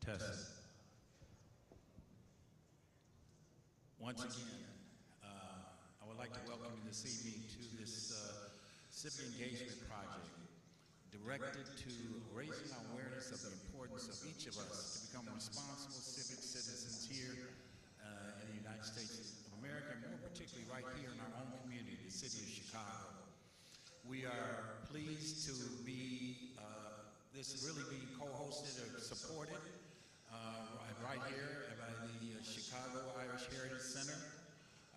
Test. Once again, I would like to welcome you this evening to this civic engagement project directed to raising awareness of the importance of each of us to become responsible civic citizens here in the United States of America, and more particularly right here in our own community, the city of Chicago. We are pleased to be, this really being co-hosted or supported right here by the Chicago Irish Heritage Center,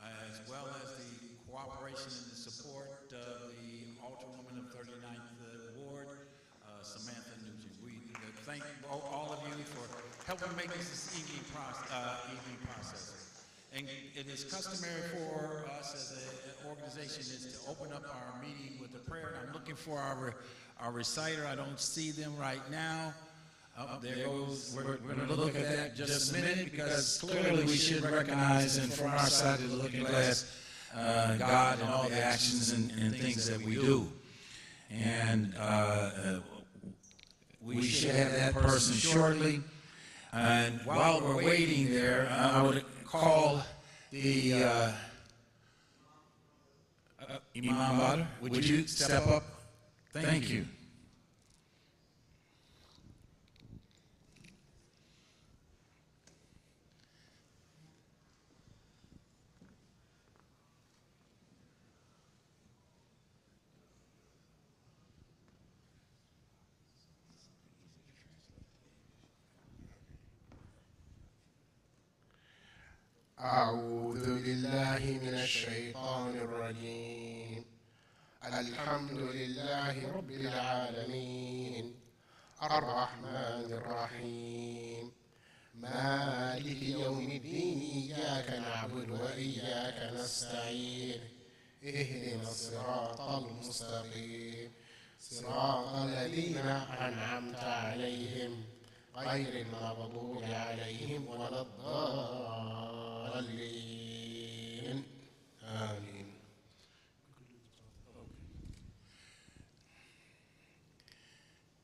as well as the cooperation and the support of the Alderwoman of 39th Ward, Samantha Nugent. We thank all of you for helping make this evening process. And it is customary for us as an organization is to open up our meeting with a prayer. And I'm looking for our reciter. I don't see them right now. There goes. We're going to look at that just a minute, because clearly we should recognize, and from our side of the looking glass, God and all the actions and things that we do. And we should have that person shortly. And while we're waiting there, I would call the Imam Badr. Would you step up? Thank you. أعوذ بالله من الشيطان الرجيم. الحمد لله رب العالمين الرحمن الرحيم مالك يوم الدين إياك نعبد وإياك نستعين اهدنا الصراط المستقيم صراط الذين أنعمت عليهم غير المغضوب عليهم ولا الضالين آمين.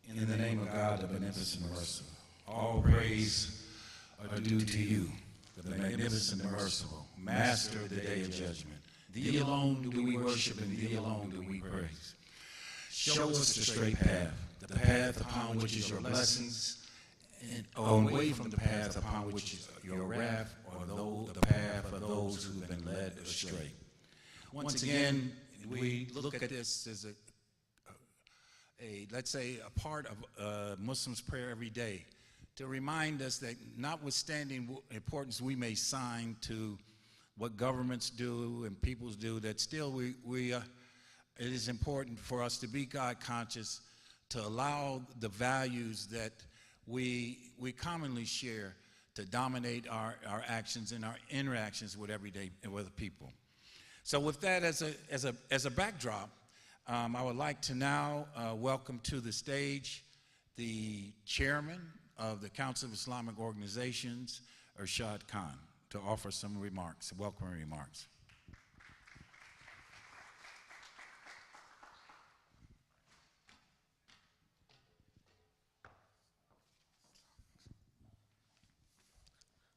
In the name of God, the beneficent and merciful, all praise are due to you, the magnificent and merciful, master of the day of judgment. Thee alone do we worship, and thee alone do we praise. Show us the straight path, the path upon which is your blessings, and away from the path upon which is your wrath, or the path of those who have been led astray. Once again, we look at this as let's say, a part of Muslims' prayer every day, to remind us that notwithstanding the importance we may assign to what governments do and peoples do, that still it is important for us to be God conscious, to allow the values that we commonly share to dominate our actions and our interactions with everyday and with people. So with that as a backdrop, I would like to now welcome to the stage the chairman of the Council of Islamic Organizations, Irshad Khan, to offer some remarks, welcoming remarks.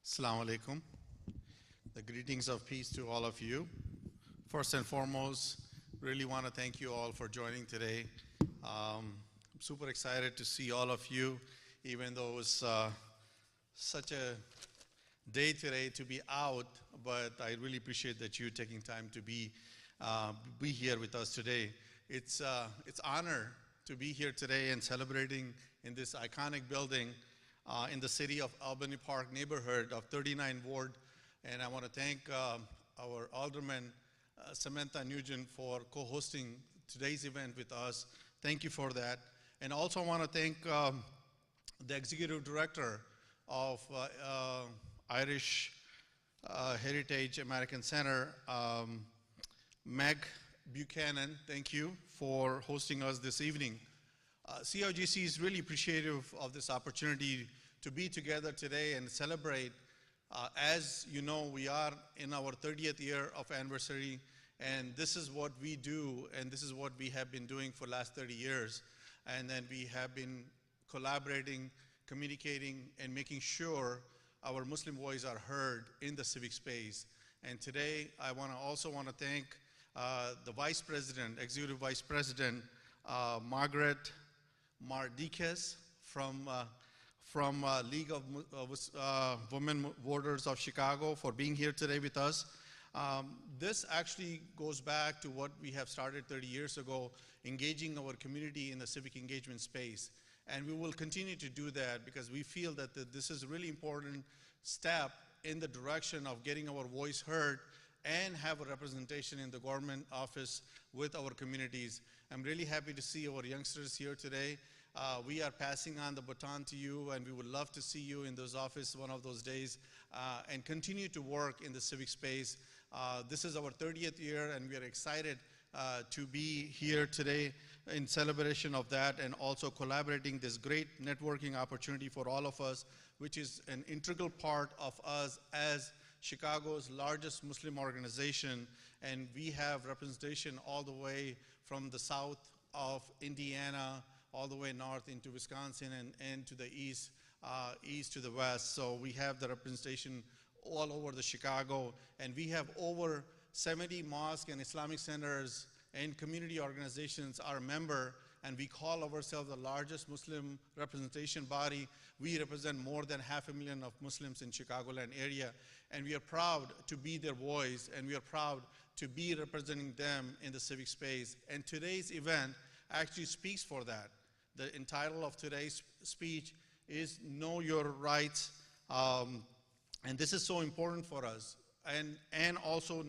Assalamu alaikum. The greetings of peace to all of you. First and foremost, really want to thank you all for joining today. I'm super excited to see all of you, even though it's such a day today to be out, but I really appreciate that you taking time to be here with us today. It's honor to be here today and celebrating in this iconic building in the city of Albany Park neighborhood of 39th Ward. And I want to thank our Alderman, Samantha Nugent, for co-hosting today's event with us. Thank you for that. And also I want to thank the Executive Director of Irish Heritage American Center, Meg Buchanan. Thank you for hosting us this evening. CIGC is really appreciative of this opportunity to be together today and celebrate. As you know, we are in our 30th year of anniversary, and this is what we do, and this is what we have been doing for the last 30 years. And then we have been collaborating communicating and making sure our Muslim voices are heard in the civic space. And today, I also want to thank the Vice President, Executive Vice President, Margaret Mardiquez from League of Women Voters of Chicago for being here today with us. This actually goes back to what we have started 30 years ago, engaging our community in the civic engagement space. And we will continue to do that because we feel that this is a really important step in the direction of getting our voice heard and have a representation in the government office with our communities. I'm really happy to see our youngsters here today. We are passing on the baton to you, and we would love to see you in those offices one of those days and continue to work in the civic space. This is our 30th year, and we are excited to be here today in celebration of that and also collaborating this great networking opportunity for all of us, which is an integral part of us as Chicago's largest Muslim organization. And we have representation all the way from the south of Indiana, all the way north into Wisconsin and to the east to the west. So we have the representation all over the Chicago, and we have over 70 mosques and Islamic centers and community organizations are a member, and we call ourselves the largest Muslim representation body. We represent more than 500,000 of Muslims in Chicagoland area, and we are proud to be their voice, and we are proud to be representing them in the civic space. And today's event actually speaks for that. The title of today's speech is Know Your Rights, and this is so important for us, and also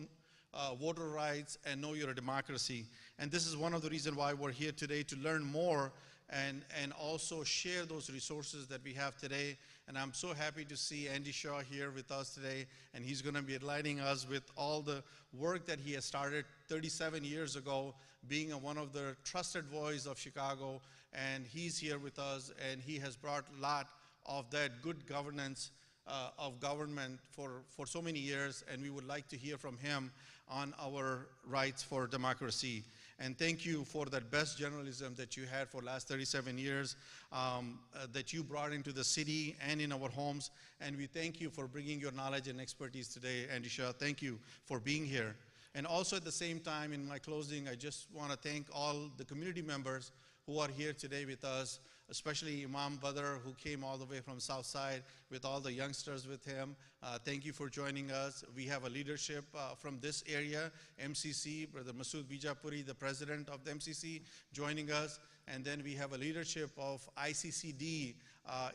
voter rights and know your democracy. And this is one of the reasons why we're here today, to learn more and also share those resources that we have today. And I'm so happy to see Andy Shaw here with us today, and he's going to be enlightening us with all the work that he has started 37 years ago, being one of the trusted voice of Chicago. And he's here with us, and he has brought a lot of that good governance of government for so many years, and we would like to hear from him on our rights for democracy. And thank you for that best journalism that you had for the last 37 years that you brought into the city and in our homes. And we thank you for bringing your knowledge and expertise today, Andy Shaw. Thank you for being here. And also at the same time, in my closing, I just want to thank all the community members who are here today with us, especially Imam Badr, who came all the way from South Side with all the youngsters with him. Thank you for joining us. We have a leadership from this area, MCC, Brother Masood Bijapuri, the president of the MCC, joining us. And then we have a leadership of ICCD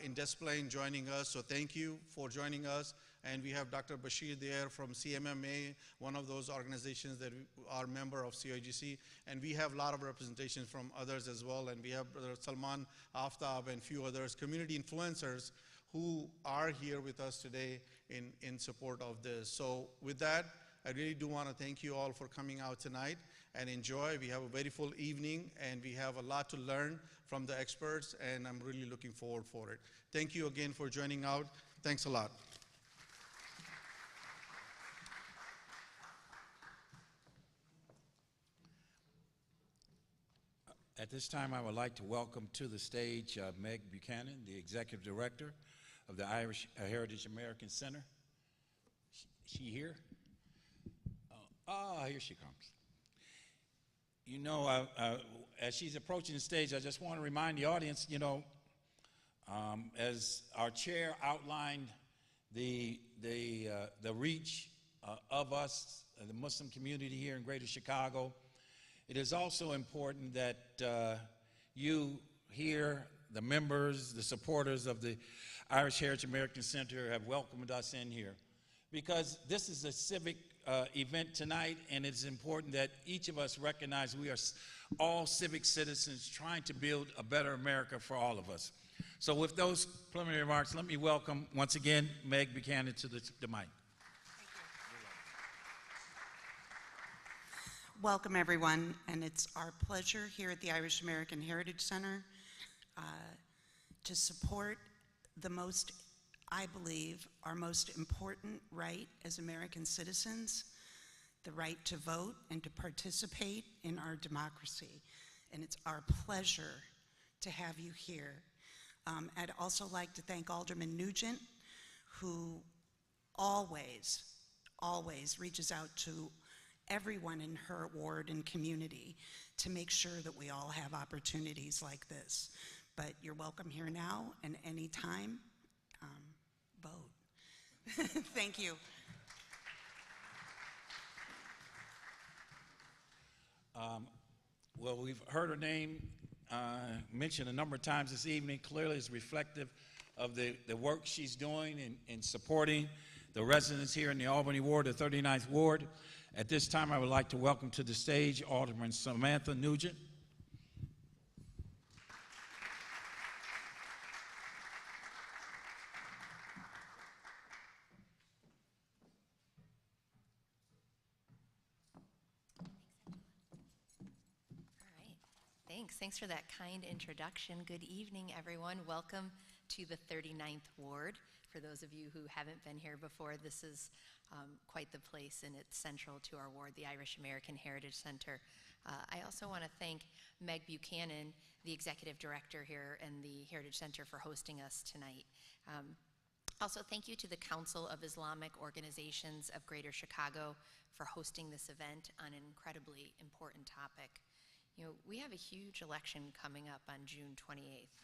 in Des Plaines joining us. So thank you for joining us. And we have Dr. Bashir there from CMMA, one of those organizations that are a member of CIGC. And we have a lot of representation from others as well. And we have Brother Salman Aftab and a few others, community influencers who are here with us today in support of this. So with that, I really do want to thank you all for coming out tonight and enjoy. We have a very full evening, and we have a lot to learn from the experts, and I'm really looking forward for it. Thank you again for joining out. Thanks a lot. At this time, I would like to welcome to the stage Meg Buchanan, the Executive Director of the Irish Heritage American Center. She here? Here she comes. You know, as she's approaching the stage, I just want to remind the audience, you know, as our chair outlined the reach of us, the Muslim community here in Greater Chicago, it is also important that you here, the members, the supporters of the Irish Heritage American Center have welcomed us in here, because this is a civic event tonight, and it's important that each of us recognize we are all civic citizens trying to build a better America for all of us. So with those preliminary remarks, let me welcome once again Meg Buchanan to the mic. Welcome, everyone, and it's our pleasure here at the Irish American Heritage Center to support the most, I believe, our most important right as American citizens, the right to vote and to participate in our democracy. And it's our pleasure to have you here. I'd also like to thank Alderman Nugent, who always reaches out to everyone in her ward and community to make sure that we all have opportunities like this. But you're welcome here now and anytime. Vote. Thank you. Well, we've heard her name mentioned a number of times this evening. Clearly it's reflective of the work she's doing in supporting the residents here in the Albany Ward, the 39th Ward. At this time, I would like to welcome to the stage Alderman Samantha Nugent. Thanks for that kind introduction. Good evening, everyone. Welcome to the 39th Ward. For those of you who haven't been here before, this is quite the place, and it's central to our ward, the Irish American Heritage Center. I also want to thank Meg Buchanan, the executive director here and the Heritage Center, for hosting us tonight. Also, thank you to the Council of Islamic Organizations of Greater Chicago for hosting this event on an incredibly important topic. You know, we have a huge election coming up on June 28th,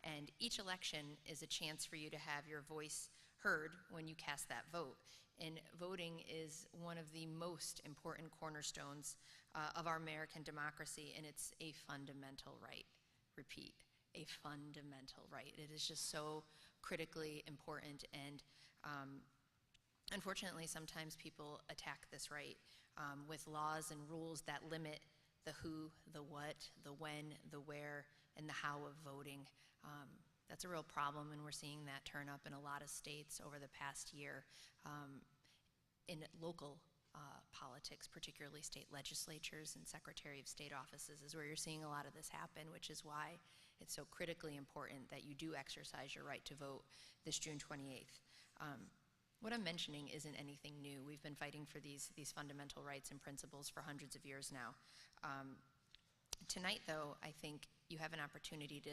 and each election is a chance for you to have your voice heard when you cast that vote. And voting is one of the most important cornerstones of our American democracy, and it's a fundamental right. Repeat, a fundamental right. It is just so critically important, and unfortunately, sometimes people attack this right with laws and rules that limit the who, the what, the when, the where, and the how of voting. That's a real problem, and we're seeing that turn up in a lot of states over the past year. In local politics, particularly state legislatures and Secretary of State offices, is where you're seeing a lot of this happen, which is why it's so critically important that you do exercise your right to vote this June 28th. What I'm mentioning isn't anything new. We've been fighting for these fundamental rights and principles for hundreds of years now. Tonight, though, I think you have an opportunity to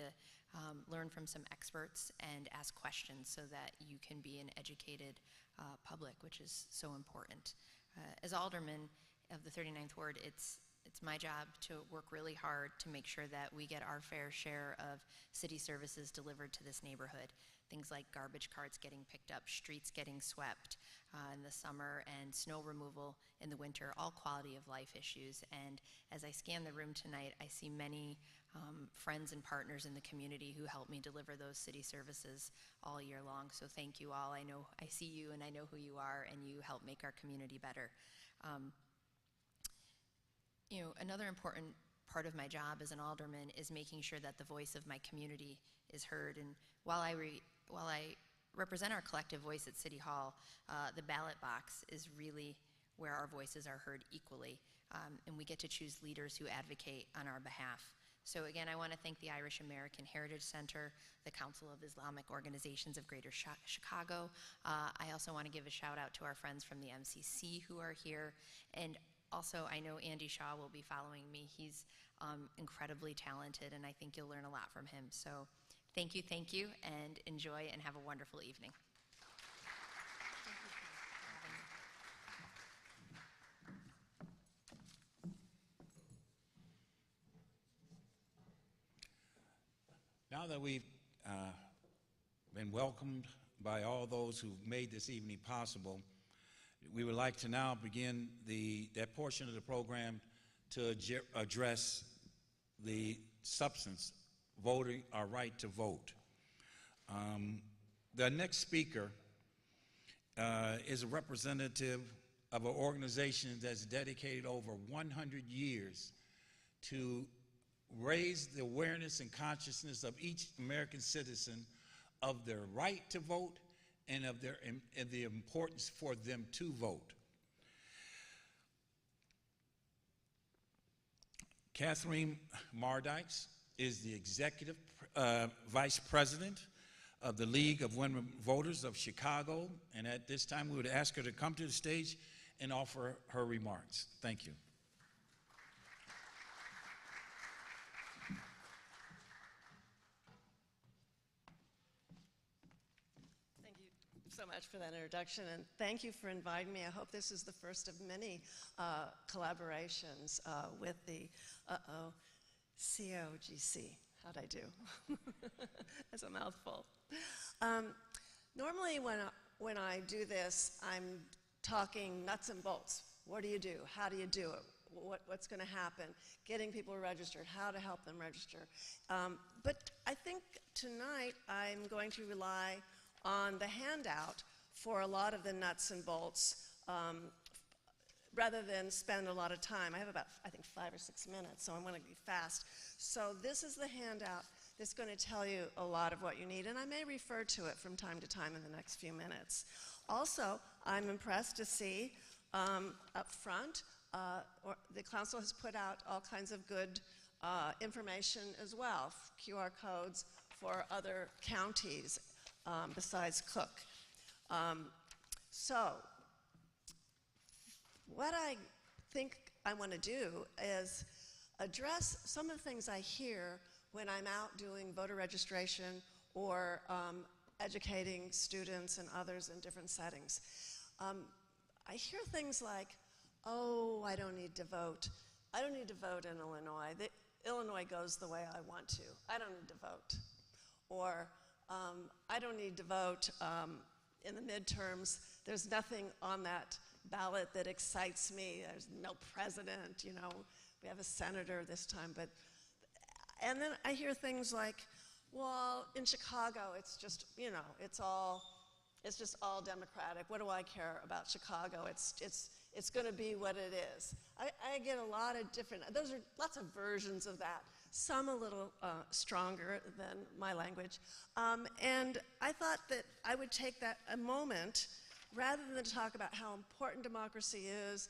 learn from some experts and ask questions so that you can be an educated public, which is so important. As alderman of the 39th Ward, it's my job to work really hard to make sure that we get our fair share of city services delivered to this neighborhood. Things like garbage carts getting picked up, streets getting swept in the summer, and snow removal in the winter, all quality of life issues. And as I scan the room tonight, I see many friends and partners in the community who help me deliver those city services all year long. So thank you all. I know I see you and I know who you are, and you help make our community better. You know, another important part of my job as an alderman is making sure that the voice of my community is heard. And while I represent our collective voice at City Hall, the ballot box is really where our voices are heard equally, and we get to choose leaders who advocate on our behalf. So again, I want to thank the Irish American Heritage Center, the Council of Islamic Organizations of Greater Chicago. I also want to give a shout out to our friends from the MCC who are here, and also I know Andy Shaw will be following me. He's incredibly talented, and I think you'll learn a lot from him. So thank you, and enjoy and have a wonderful evening. Now that we've been welcomed by all those who've made this evening possible, we would like to now begin that portion of the program to address the substance, voting, our right to vote. The next speaker is a representative of an organization that's dedicated over 100 years to raise the awareness and consciousness of each American citizen of their right to vote and of the importance for them to vote. Catherine Mardikes is the Executive Vice President of the League of Women Voters of Chicago, and at this time we would ask her to come to the stage and offer her remarks. Thank you. so much for that introduction, and thank you for inviting me. I hope this is the first of many collaborations with the COGC. How'd I do? That's a mouthful. Normally when I do this, I'm talking nuts and bolts. What do you do? How do you do it? What's going to happen? Getting people registered, how to help them register. But I think tonight I'm going to rely on the handout for a lot of the nuts and bolts rather than spend a lot of time. I have about, I think, 5 or 6 minutes, so I'm going to be fast. So this is the handout that's going to tell you a lot of what you need, and I may refer to it from time to time in the next few minutes. Also, I'm impressed to see up front, the council has put out all kinds of good information as well, QR codes for other counties besides Cook. So, what I think I want to do is address some of the things I hear when I'm out doing voter registration or educating students and others in different settings. I hear things like, oh, I don't need to vote. I don't need to vote in Illinois. Illinois goes the way I want to. I don't need to vote. Or I don't need to vote in the midterms. There's nothing on that ballot that excites me. There's no president, you know. We have a senator this time, but, and then I hear things like, well, in Chicago, it's just, you know, it's just all Democratic. What do I care about Chicago? It's going to be what it is. I get a lot of different, those are lots of versions of that, some a little stronger than my language. And I thought that I would take that a moment, rather than talk about how important democracy is.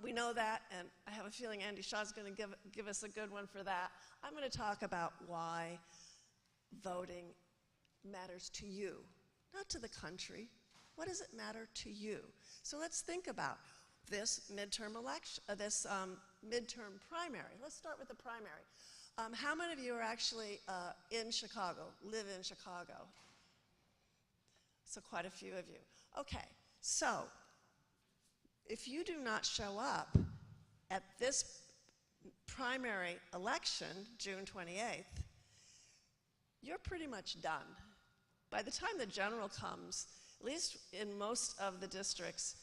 We know that, and I have a feeling Andy Shaw's going to give us a good one for that. I'm going to talk about why voting matters to you, not to the country. What does it matter to you? So let's think about this midterm election, this midterm primary. Let's start with the primary. How many of you are actually in Chicago, live in Chicago? So quite a few of you. Okay, so if you do not show up at this primary election, June 28th, you're pretty much done. By the time the general comes, at least in most of the districts,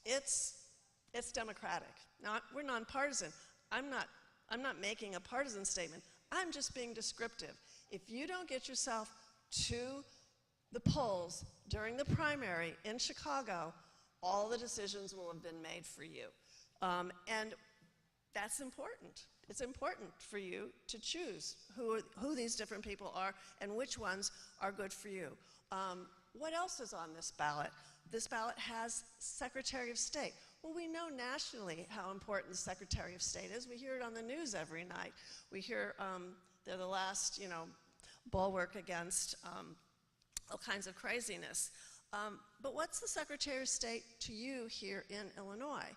it's Democratic. Now, we're nonpartisan. I'm not making a partisan statement. I'm just being descriptive. If you don't get yourself to the polls during the primary in Chicago, all the decisions will have been made for you. And that's important. It's important for you to choose who these different people are and which ones are good for you. What else is on this ballot? This ballot has Secretary of State. Well, we know nationally how important the Secretary of State is. We hear it on the news every night. We hear they're the last, you know, bulwark against all kinds of craziness. But what's the Secretary of State to you here in Illinois?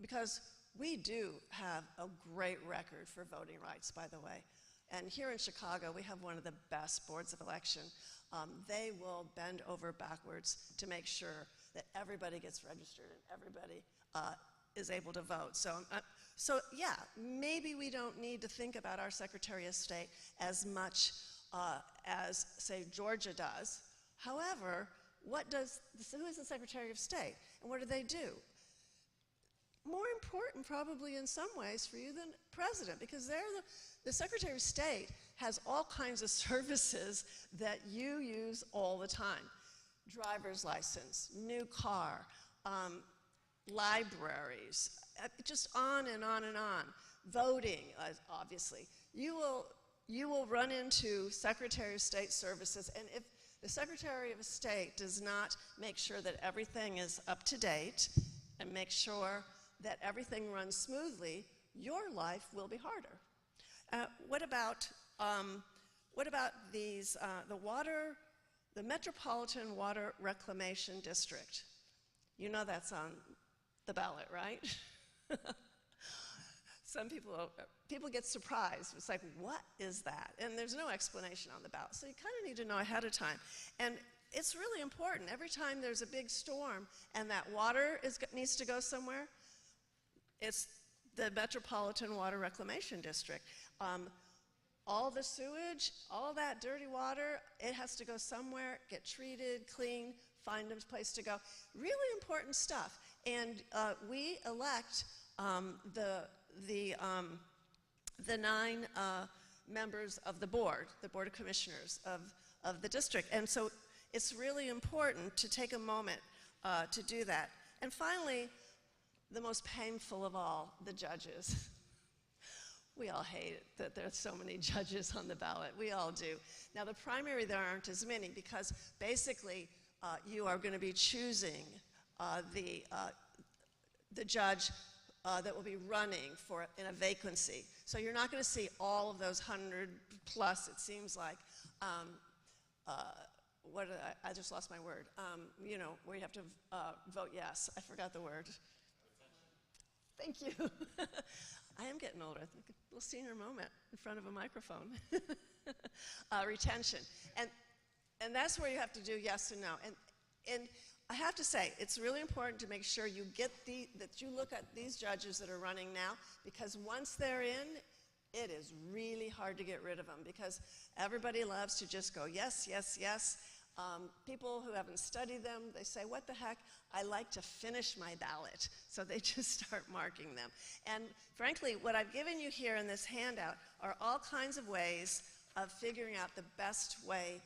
Because we do have a great record for voting rights, by the way. And here in Chicago, we have one of the best boards of election. They will bend over backwards to make sure that everybody gets registered and everybody is able to vote. So yeah, maybe we don't need to think about our Secretary of State as much as, say, Georgia does. However, who is the Secretary of State, and what do they do? More important probably in some ways for you than president, because the Secretary of State has all kinds of services that you use all the time. Driver's license, new car, libraries, just on and on and on. Voting, obviously. You will run into Secretary of State services, and if the Secretary of State does not make sure that everything is up to date and make sure that everything runs smoothly, your life will be harder. What about the Metropolitan Water Reclamation District? You know that's on the ballot, right? some people get surprised. It's like, what is that? And there's no explanation on the ballot. So you kind of need to know ahead of time. And it's really important. Every time there's a big storm and that water needs to go somewhere, it's the Metropolitan Water Reclamation District. All the sewage, all that dirty water, it has to go somewhere, get treated, cleaned, find a place to go. Really important stuff. And we elect the 9 members of the Board of Commissioners of the district. And so it's really important to take a moment to do that. And finally, the most painful of all, the judges. We all hate it that there's so many judges on the ballot. We all do. Now, the primary, there aren't as many because basically you are going to be choosing the judge that will be running in a vacancy. So you're not going to see all of those 100 plus, it seems like. I just lost my word. You know, where you have to vote yes. I forgot the word. Thank you. I am getting older. I think a little senior moment in front of a microphone. Retention. And that's where you have to do yes and no. And I have to say, it's really important to make sure you get that you look at these judges that are running now, because once they're in, it is really hard to get rid of them because everybody loves to just go yes, yes, yes. People who haven't studied them, they say, what the heck? I like to finish my ballot. So they just start marking them. And frankly, what I've given you here in this handout are all kinds of ways of figuring out the best way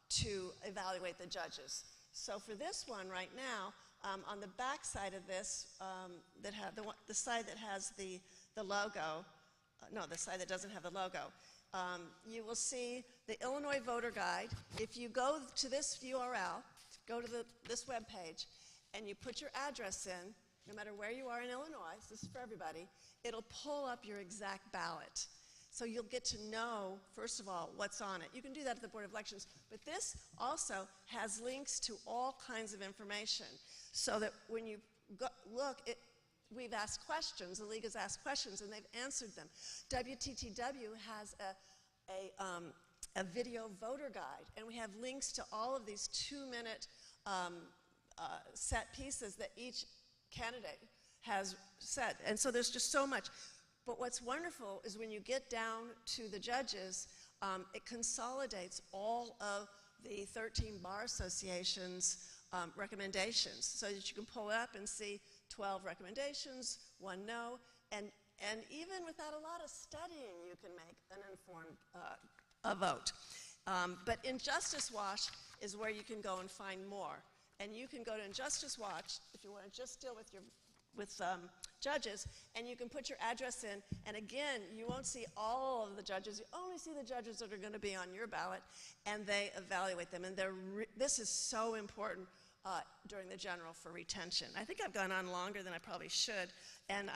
to evaluate the judges. So for this one right now, on the back side of this, the side that has the logo, no, the side that doesn't have the logo, you will see the Illinois Voter Guide. If you go to this URL, go to this web page, and you put your address in, no matter where you are in Illinois, this is for everybody, it'll pull up your exact ballot. So you'll get to know, first of all, what's on it. You can do that at the Board of Elections, but this also has links to all kinds of information so that when you look, we've asked questions, the League has asked questions, and they've answered them. WTTW has a video voter guide, and we have links to all of these 2-minute set pieces that each candidate has set. And so there's just so much. But what's wonderful is when you get down to the judges, it consolidates all of the 13 bar associations' recommendations so that you can pull it up and see 12 recommendations, 1 no, and even without a lot of studying, you can make an informed vote. But Injustice Watch is where you can go and find more. And you can go to Injustice Watch if you want to just deal with judges, and you can put your address in, and again, you won't see all of the judges. You only see the judges that are going to be on your ballot, and they evaluate them. And this is so important during the general for retention. I think I've gone on longer than I probably should, and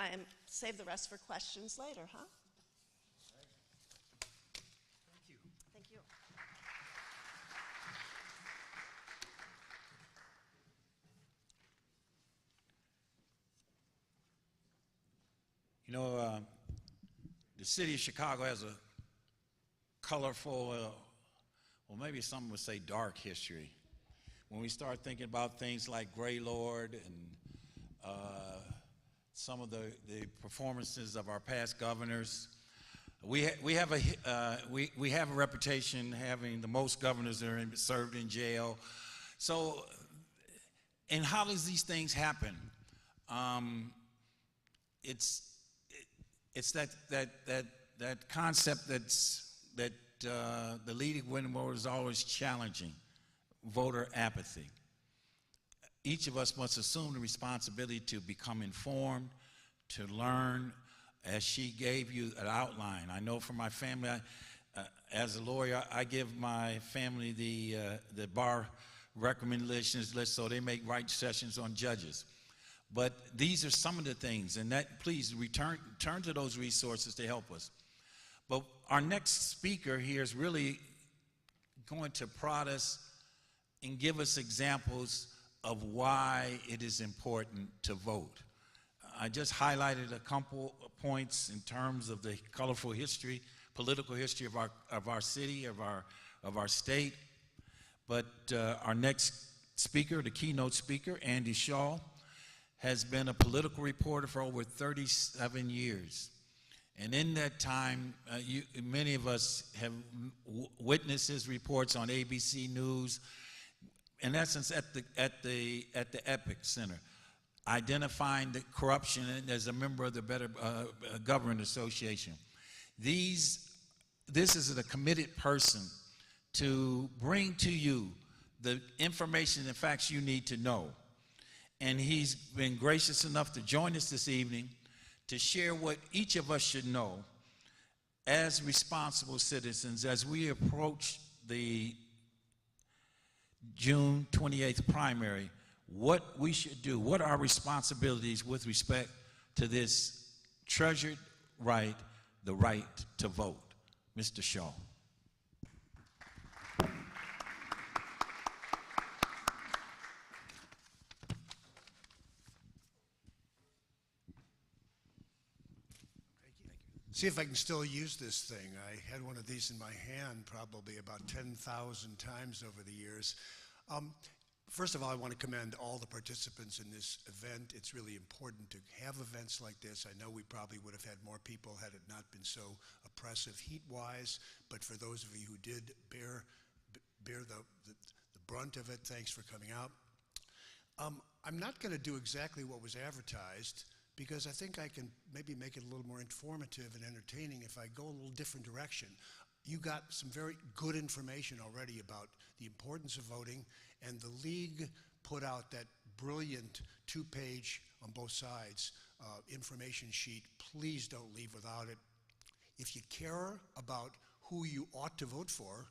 save the rest for questions later, huh? Thank you. Thank you. You know, the city of Chicago has a colorful, well, maybe some would say dark history. When we start thinking about things like Gaylord and some of the performances of our past governors, we have a reputation having the most governors that are served in jail. So, and how does these things happen? It's that concept that the League of Women Voters is always challenging: voter apathy. Each of us must assume the responsibility to become informed, to learn, as she gave you an outline. I know for my family, as a lawyer, I give my family the bar recommendations list so they make right sessions on judges. But these are some of the things, and that please turn to those resources to help us. But our next speaker here is really going to prod us and give us examples of why it is important to vote. I just highlighted a couple of points in terms of the colorful history, political history of our city, of our state. But our next speaker, the keynote speaker, Andy Shaw, has been a political reporter for over 37 years. And in that time, many of us have witnessed his reports on ABC News, in essence, at the Epic Center, identifying the corruption as a member of the Better Government Association. This is a committed person to bring to you the information and facts you need to know. And he's been gracious enough to join us this evening to share what each of us should know as responsible citizens as we approach the June 28th primary, what we should do, what are our responsibilities with respect to this treasured right, the right to vote. Mr. Shaw. See if I can still use this thing. I had one of these in my hand probably about 10,000 times over the years. First of all, I want to commend all the participants in this event. It's really important to have events like this. I know we probably would have had more people had it not been so oppressive heat-wise, but for those of you who did bear the brunt of it, thanks for coming out. I'm not going to do exactly what was advertised, because I think I can maybe make it a little more informative and entertaining if I go a little different direction. You got some very good information already about the importance of voting, and the League put out that brilliant two-page, on both sides, information sheet. Please don't leave without it. If you care about who you ought to vote for,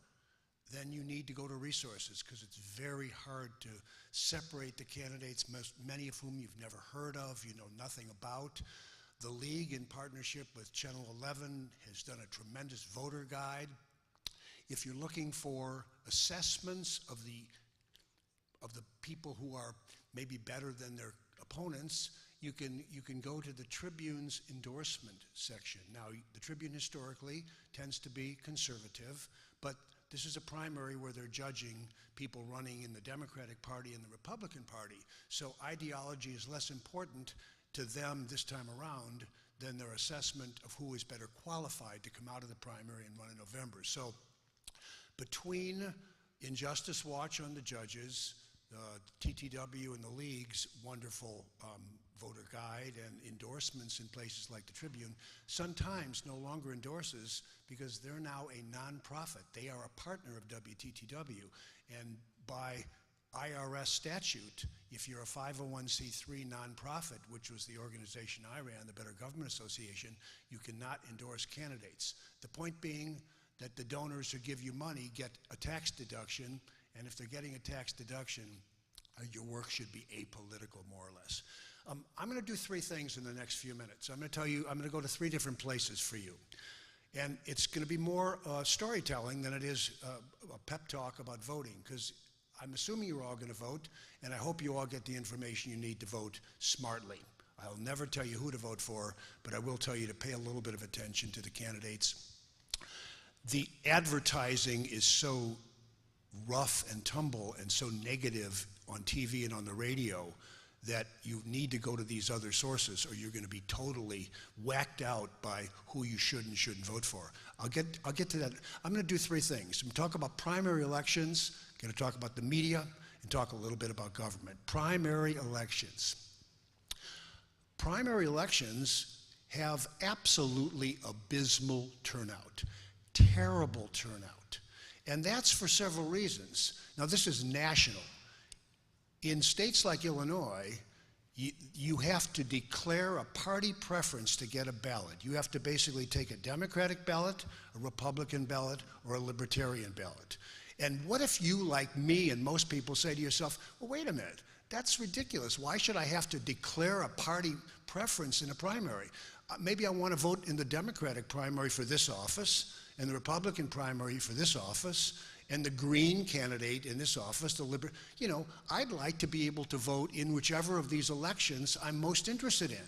then you need to go to resources, because it's very hard to separate the candidates, many of whom you've never heard of, you know nothing about. The League, in partnership with Channel 11, has done a tremendous voter guide. If you're looking for assessments of the people who are maybe better than their opponents, you can go to the Tribune's endorsement section. Now, the Tribune historically tends to be conservative, but this is a primary where they're judging people running in the Democratic Party and the Republican Party. So ideology is less important to them this time around than their assessment of who is better qualified to come out of the primary and run in November. So between Injustice Watch on the judges, TTW and the League's wonderful voter guide and endorsements in places like the Tribune, Sun-Times no longer endorses because they're now a nonprofit. They are a partner of WTTW, and by IRS statute, if you're a 501c3 nonprofit, which was the organization I ran, the Better Government Association, you cannot endorse candidates. The point being that the donors who give you money get a tax deduction, and if they're getting a tax deduction, your work should be apolitical, more or less. I'm going to do three things in the next few minutes. I'm going to tell you, I'm going to go to three different places for you. And it's going to be more storytelling than it is a pep talk about voting, because I'm assuming you're all going to vote, and I hope you all get the information you need to vote smartly. I'll never tell you who to vote for, but I will tell you to pay a little bit of attention to the candidates. The advertising is so rough and tumble and so negative on TV and on the radio that you need to go to these other sources, or you're going to be totally whacked out by who you should and shouldn't vote for. I'll get to that. I'm going to do three things. I'm going to talk about primary elections, I'm going to talk about the media, and talk a little bit about government. Primary elections. Primary elections have absolutely abysmal turnout, terrible turnout. And that's for several reasons. Now, this is national. In states like Illinois, you have to declare a party preference to get a ballot. You have to basically take a Democratic ballot, a Republican ballot, or a Libertarian ballot. And what if you, like me and most people, say to yourself, well, wait a minute, that's ridiculous. Why should I have to declare a party preference in a primary? Maybe I want to vote in the Democratic primary for this office, and the Republican primary for this office, and the Green candidate in this office, I'd like to be able to vote in whichever of these elections I'm most interested in.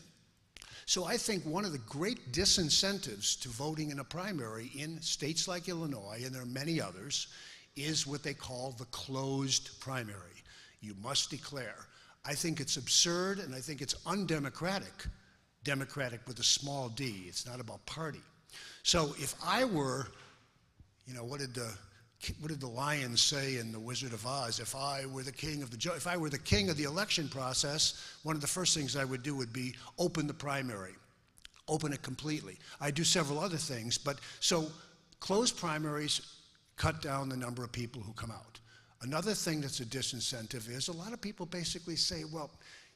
So I think one of the great disincentives to voting in a primary in states like Illinois, and there are many others, is what they call the closed primary. You must declare. I think it's absurd, and I think it's undemocratic. Democratic with a small d. It's not about party. So if I were, you know, what did the lion say in The Wizard of Oz? If I were the king of the election process, one of the first things I would do would be open the primary, open it completely. I do several other things, but so closed primaries cut down the number of people who come out. Another thing that's a disincentive is a lot of people basically say, well,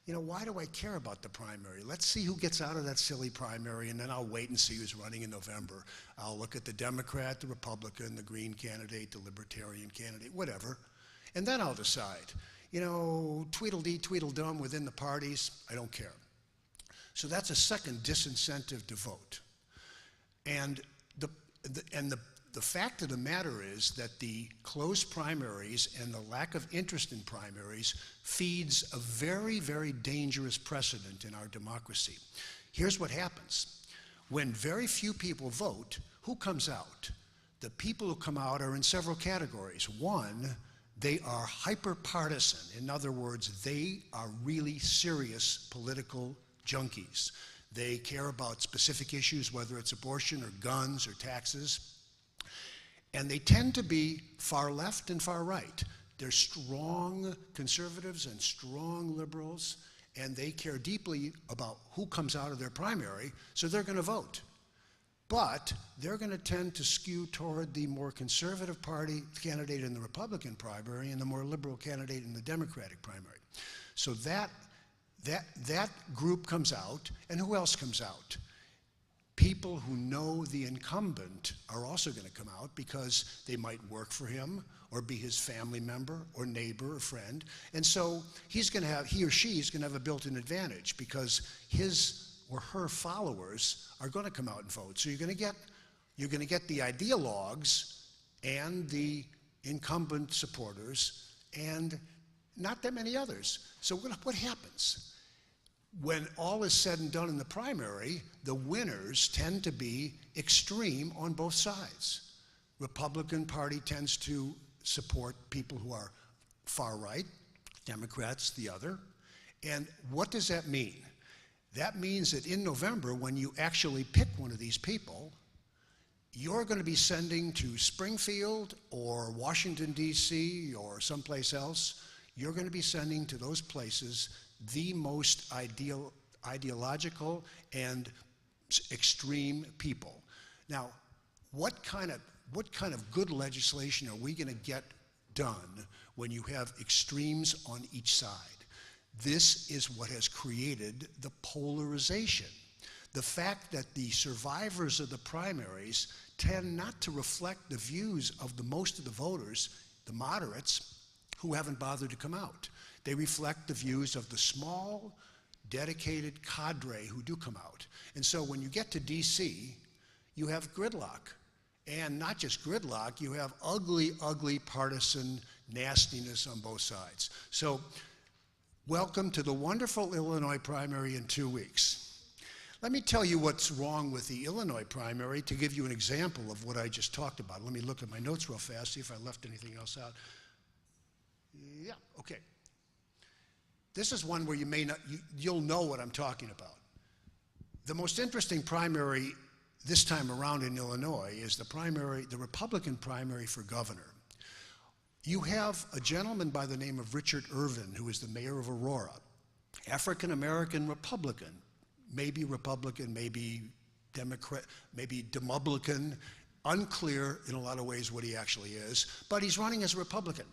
you know, why do I care about the primary? Let's see who gets out of that silly primary, and then I'll wait and see who's running in November. I'll look at the Democrat, the Republican, the Green candidate, the Libertarian candidate, whatever, and then I'll decide. You know, Tweedledee, Tweedledum within the parties, I don't care. So that's a second disincentive to vote. And the fact of the matter is that the closed primaries and the lack of interest in primaries feeds a very, very dangerous precedent in our democracy. Here's what happens. When very few people vote, who comes out? The people who come out are in several categories. One, they are hyper-partisan. In other words, they are really serious political junkies. They care about specific issues, whether it's abortion or guns or taxes. And they tend to be far left and far right. They're strong conservatives and strong liberals, and they care deeply about who comes out of their primary, so they're going to vote. But they're going to tend to skew toward the more conservative party candidate in the Republican primary and the more liberal candidate in the Democratic primary. So that group comes out, and who else comes out? People who know the incumbent are also going to come out because they might work for him or be his family member or neighbor or friend. And so he or she is going to have a built-in advantage because his or her followers are going to come out and vote. So you're going to get the ideologues and the incumbent supporters and not that many others. So what happens? When all is said and done in the primary, the winners tend to be extreme on both sides. Republican Party tends to support people who are far right, Democrats the other. And what does that mean? That means that in November, when you actually pick one of these people, you're going to be sending to Springfield or Washington, D.C. or someplace else, you're going to be sending to those places the most ideological and extreme people. Now, what kind of good legislation are we going to get done when you have extremes on each side? This is what has created the polarization. The fact that the survivors of the primaries tend not to reflect the views of most of the voters, the moderates, who haven't bothered to come out. They reflect the views of the small, dedicated cadre who do come out. And so when you get to D.C., you have gridlock. And not just gridlock, you have ugly, ugly partisan nastiness on both sides. So welcome to the wonderful Illinois primary in 2 weeks. Let me tell you what's wrong with the Illinois primary to give you an example of what I just talked about. Let me look at my notes real fast, see if I left anything else out. Yeah, okay. This is one where you'll know what I'm talking about. The most interesting primary this time around in Illinois is the Republican primary for governor. You have a gentleman by the name of Richard Irvin, who is the mayor of Aurora, African-American Republican, maybe Democrat, maybe Demoblican, unclear in a lot of ways what he actually is, but he's running as a Republican.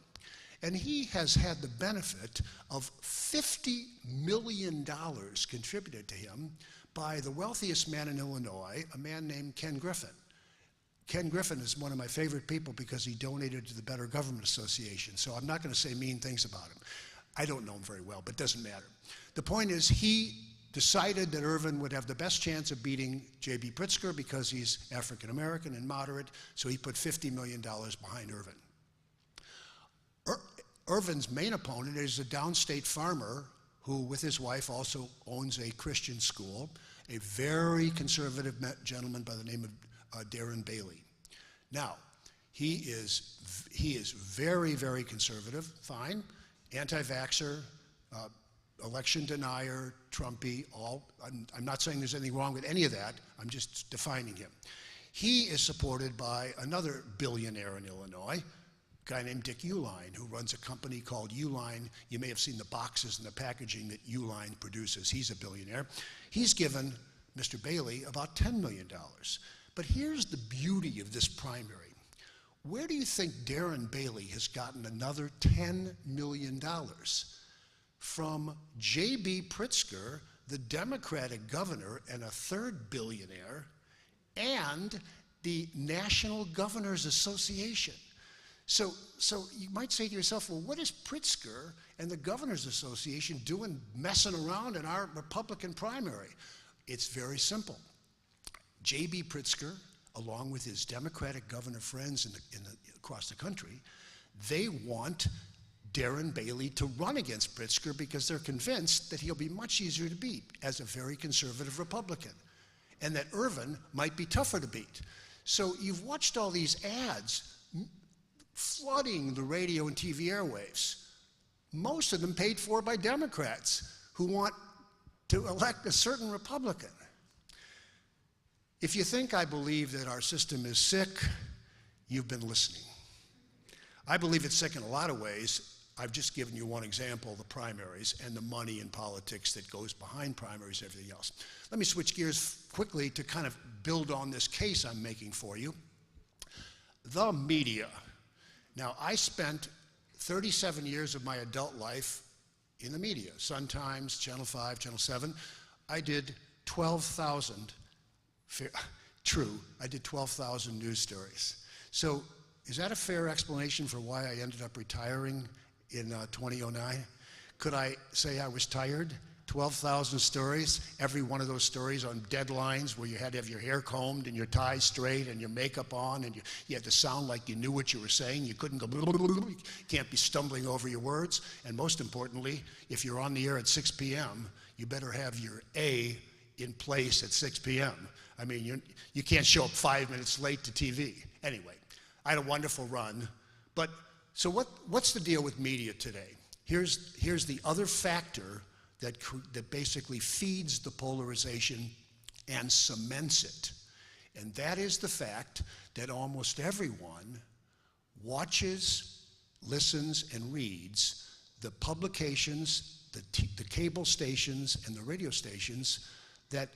And he has had the benefit of $50 million contributed to him by the wealthiest man in Illinois, a man named Ken Griffin. Ken Griffin is one of my favorite people because he donated to the Better Government Association, so I'm not going to say mean things about him. I don't know him very well, but it doesn't matter. The point is he decided that Irvin would have the best chance of beating J.B. Pritzker because he's African-American and moderate, so he put $50 million behind Irvin. Irvin's main opponent is a downstate farmer who, with his wife, also owns a Christian school, a very conservative gentleman by the name of Darren Bailey. Now, he is very, very conservative, fine, anti-vaxxer, election denier, Trumpy, I'm not saying there's anything wrong with any of that, I'm just defining him. He is supported by another billionaire in Illinois, a guy named Dick Uihlein, who runs a company called Uihlein. You may have seen the boxes and the packaging that Uihlein produces. He's a billionaire. He's given Mr. Bailey about $10 million. But here's the beauty of this primary. Where do you think Darren Bailey has gotten another $10 million? From J.B. Pritzker, the Democratic governor and a third billionaire, and the National Governors Association. So you might say to yourself, well, what is Pritzker and the Governors Association doing messing around in our Republican primary? It's very simple. J.B. Pritzker, along with his Democratic governor friends across the country, they want Darren Bailey to run against Pritzker because they're convinced that he'll be much easier to beat as a very conservative Republican, and that Irvin might be tougher to beat. So you've watched all these ads flooding the radio and TV airwaves, most of them paid for by Democrats who want to elect a certain Republican. If you think I believe that our system is sick, you've been listening. I believe it's sick in a lot of ways. I've just given you one example, the primaries, and the money in politics that goes behind primaries and everything else. Let me switch gears quickly to kind of build on this case I'm making for you. The media. Now, I spent 37 years of my adult life in the media, Sun-Times, Channel 5, Channel 7. I did 12,000, true, I did 12,000 news stories. So is that a fair explanation for why I ended up retiring in 2009? Could I say I was tired? 12,000 stories, every one of those stories on deadlines where you had to have your hair combed and your tie straight and your makeup on, and you had to sound like you knew what you were saying. You couldn't go, you can't be stumbling over your words. And most importantly, if you're on the air at 6 p.m., you better have your A in place at 6 p.m. I mean, you can't show up 5 minutes late to TV. Anyway, I had a wonderful run. But so what's the deal with media today? Here's the other factor that basically feeds the polarization and cements it. And that is the fact that almost everyone watches, listens, and reads the publications, the cable stations, and the radio stations that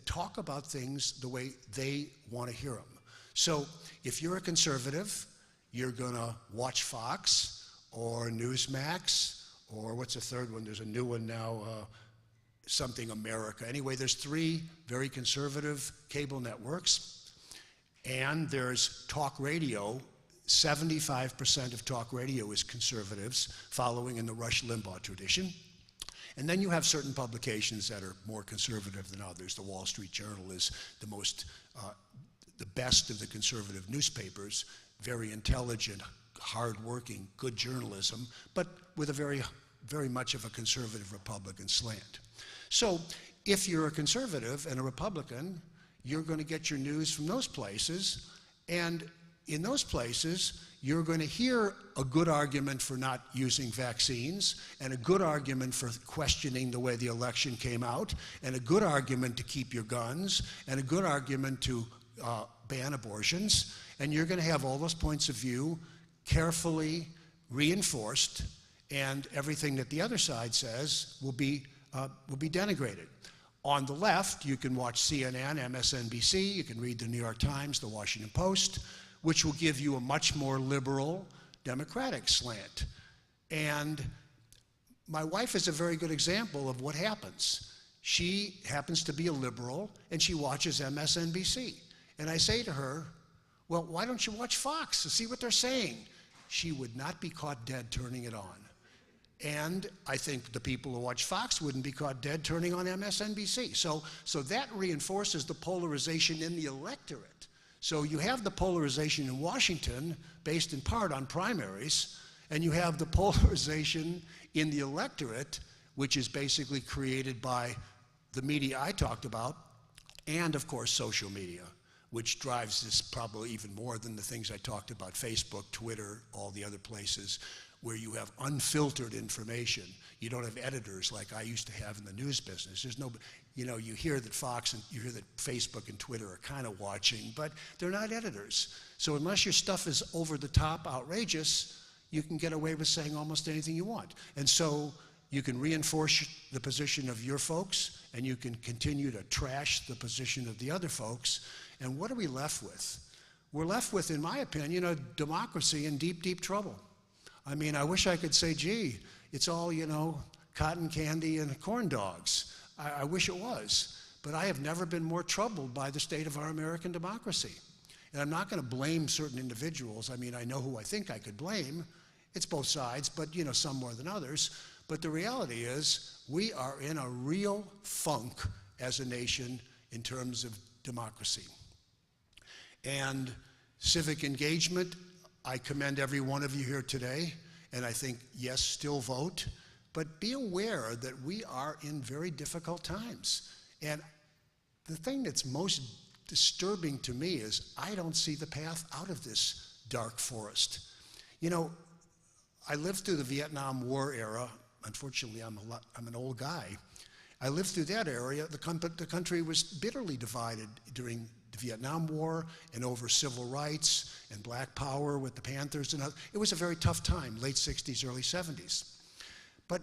talk about things the way they want to hear them. So if you're a conservative, you're going to watch Fox or Newsmax, or what's the third one? There's a new one now, Something America. Anyway, there's 3 very conservative cable networks, and there's talk radio. 75% of talk radio is conservatives, following in the Rush Limbaugh tradition. And then you have certain publications that are more conservative than others. The Wall Street Journal is the best of the conservative newspapers, very intelligent, hard-working, good journalism, but with a very much of a conservative Republican slant. So if you're a conservative and a Republican, you're going to get your news from those places, and in those places, you're going to hear a good argument for not using vaccines, and a good argument for questioning the way the election came out, and a good argument to keep your guns, and a good argument to ban abortions, and you're going to have all those points of view carefully reinforced, and everything that the other side says will be denigrated. On the left, you can watch CNN, MSNBC, you can read the New York Times, the Washington Post, which will give you a much more liberal Democratic slant. And my wife is a very good example of what happens. She happens to be a liberal, and she watches MSNBC. And I say to her, well, why don't you watch Fox to see what they're saying? She would not be caught dead turning it on. And I think the people who watch Fox wouldn't be caught dead turning on MSNBC. So that reinforces the polarization in the electorate. So you have the polarization in Washington based in part on primaries, and you have the polarization in the electorate, which is basically created by the media I talked about, and of course social media, which drives this probably even more than the things I talked about, Facebook, Twitter, all the other places, where you have unfiltered information. You don't have editors like I used to have in the news business. There's no, you know, you hear that Fox and you hear that Facebook and Twitter are kind of watching, but they're not editors. So unless your stuff is over the top, outrageous, you can get away with saying almost anything you want. And so you can reinforce the position of your folks, and you can continue to trash the position of the other folks. And what are we left with? We're left with, in my opinion, a democracy in deep, deep trouble. I mean, I wish I could say, gee, it's all, you know, cotton candy and corn dogs. I wish it was. But I have never been more troubled by the state of our American democracy. And I'm not going to blame certain individuals. I mean, I know who I think I could blame. It's both sides, but, you know, some more than others. But the reality is we are in a real funk as a nation in terms of democracy. And civic engagement, I commend every one of you here today, and I think, yes, still vote, but be aware that we are in very difficult times. And the thing that's most disturbing to me is I don't see the path out of this dark forest. You know, I lived through the Vietnam War era. Unfortunately, I'm an old guy. I lived through that era. The country was bitterly divided during the Vietnam War and over civil rights and black power with the Panthers and others. It was a very tough time, late 60s, early 70s. But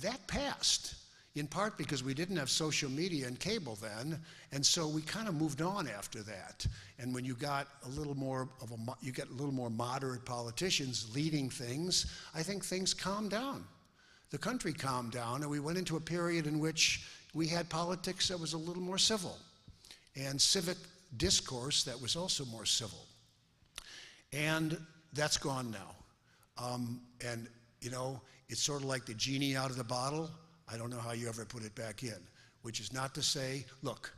that passed, in part because we didn't have social media and cable then, and so we kind of moved on after that. And when you got a little more moderate politicians leading things, I think things calmed down. The country calmed down, and we went into a period in which we had politics that was a little more civil, and civic discourse that was also more civil. And that's gone now. And, you know, it's sort of like the genie out of the bottle. I don't know how you ever put it back in, which is not to say, look,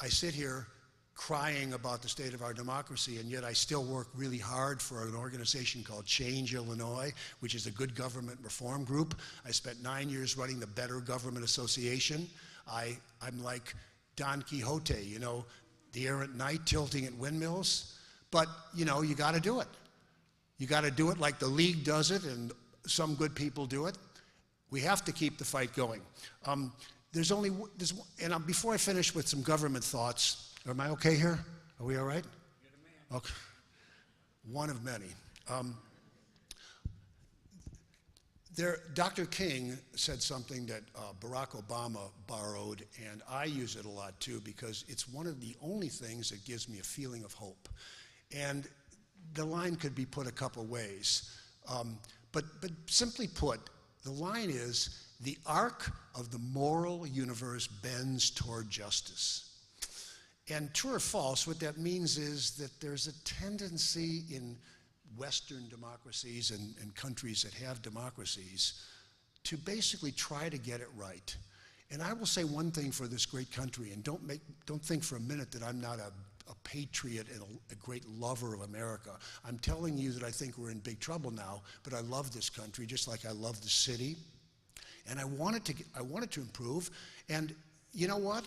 I sit here crying about the state of our democracy, and yet I still work really hard for an organization called Change Illinois, which is a good government reform group. I spent 9 years running the Better Government Association. I'm like Don Quixote, you know, the errant knight tilting at windmills. But, you know, you got to do it. You got to do it like the League does it, and some good people do it. We have to keep the fight going. Before I finish with some government thoughts, am I okay here? Are we all right? You're the man. Okay. One of many. Dr. King said something that Barack Obama borrowed, and I use it a lot too because it's one of the only things that gives me a feeling of hope. And the line could be put a couple ways. But simply put, the line is, the arc of the moral universe bends toward justice. And true or false, what that means is that there's a tendency in Western democracies and countries that have democracies to basically try to get it right. And I will say one thing for this great country, and don't think for a minute that I'm not a patriot and a great lover of America. I'm telling you that I think we're in big trouble now, but I love this country just like I love the city. And I want it to improve. And you know what?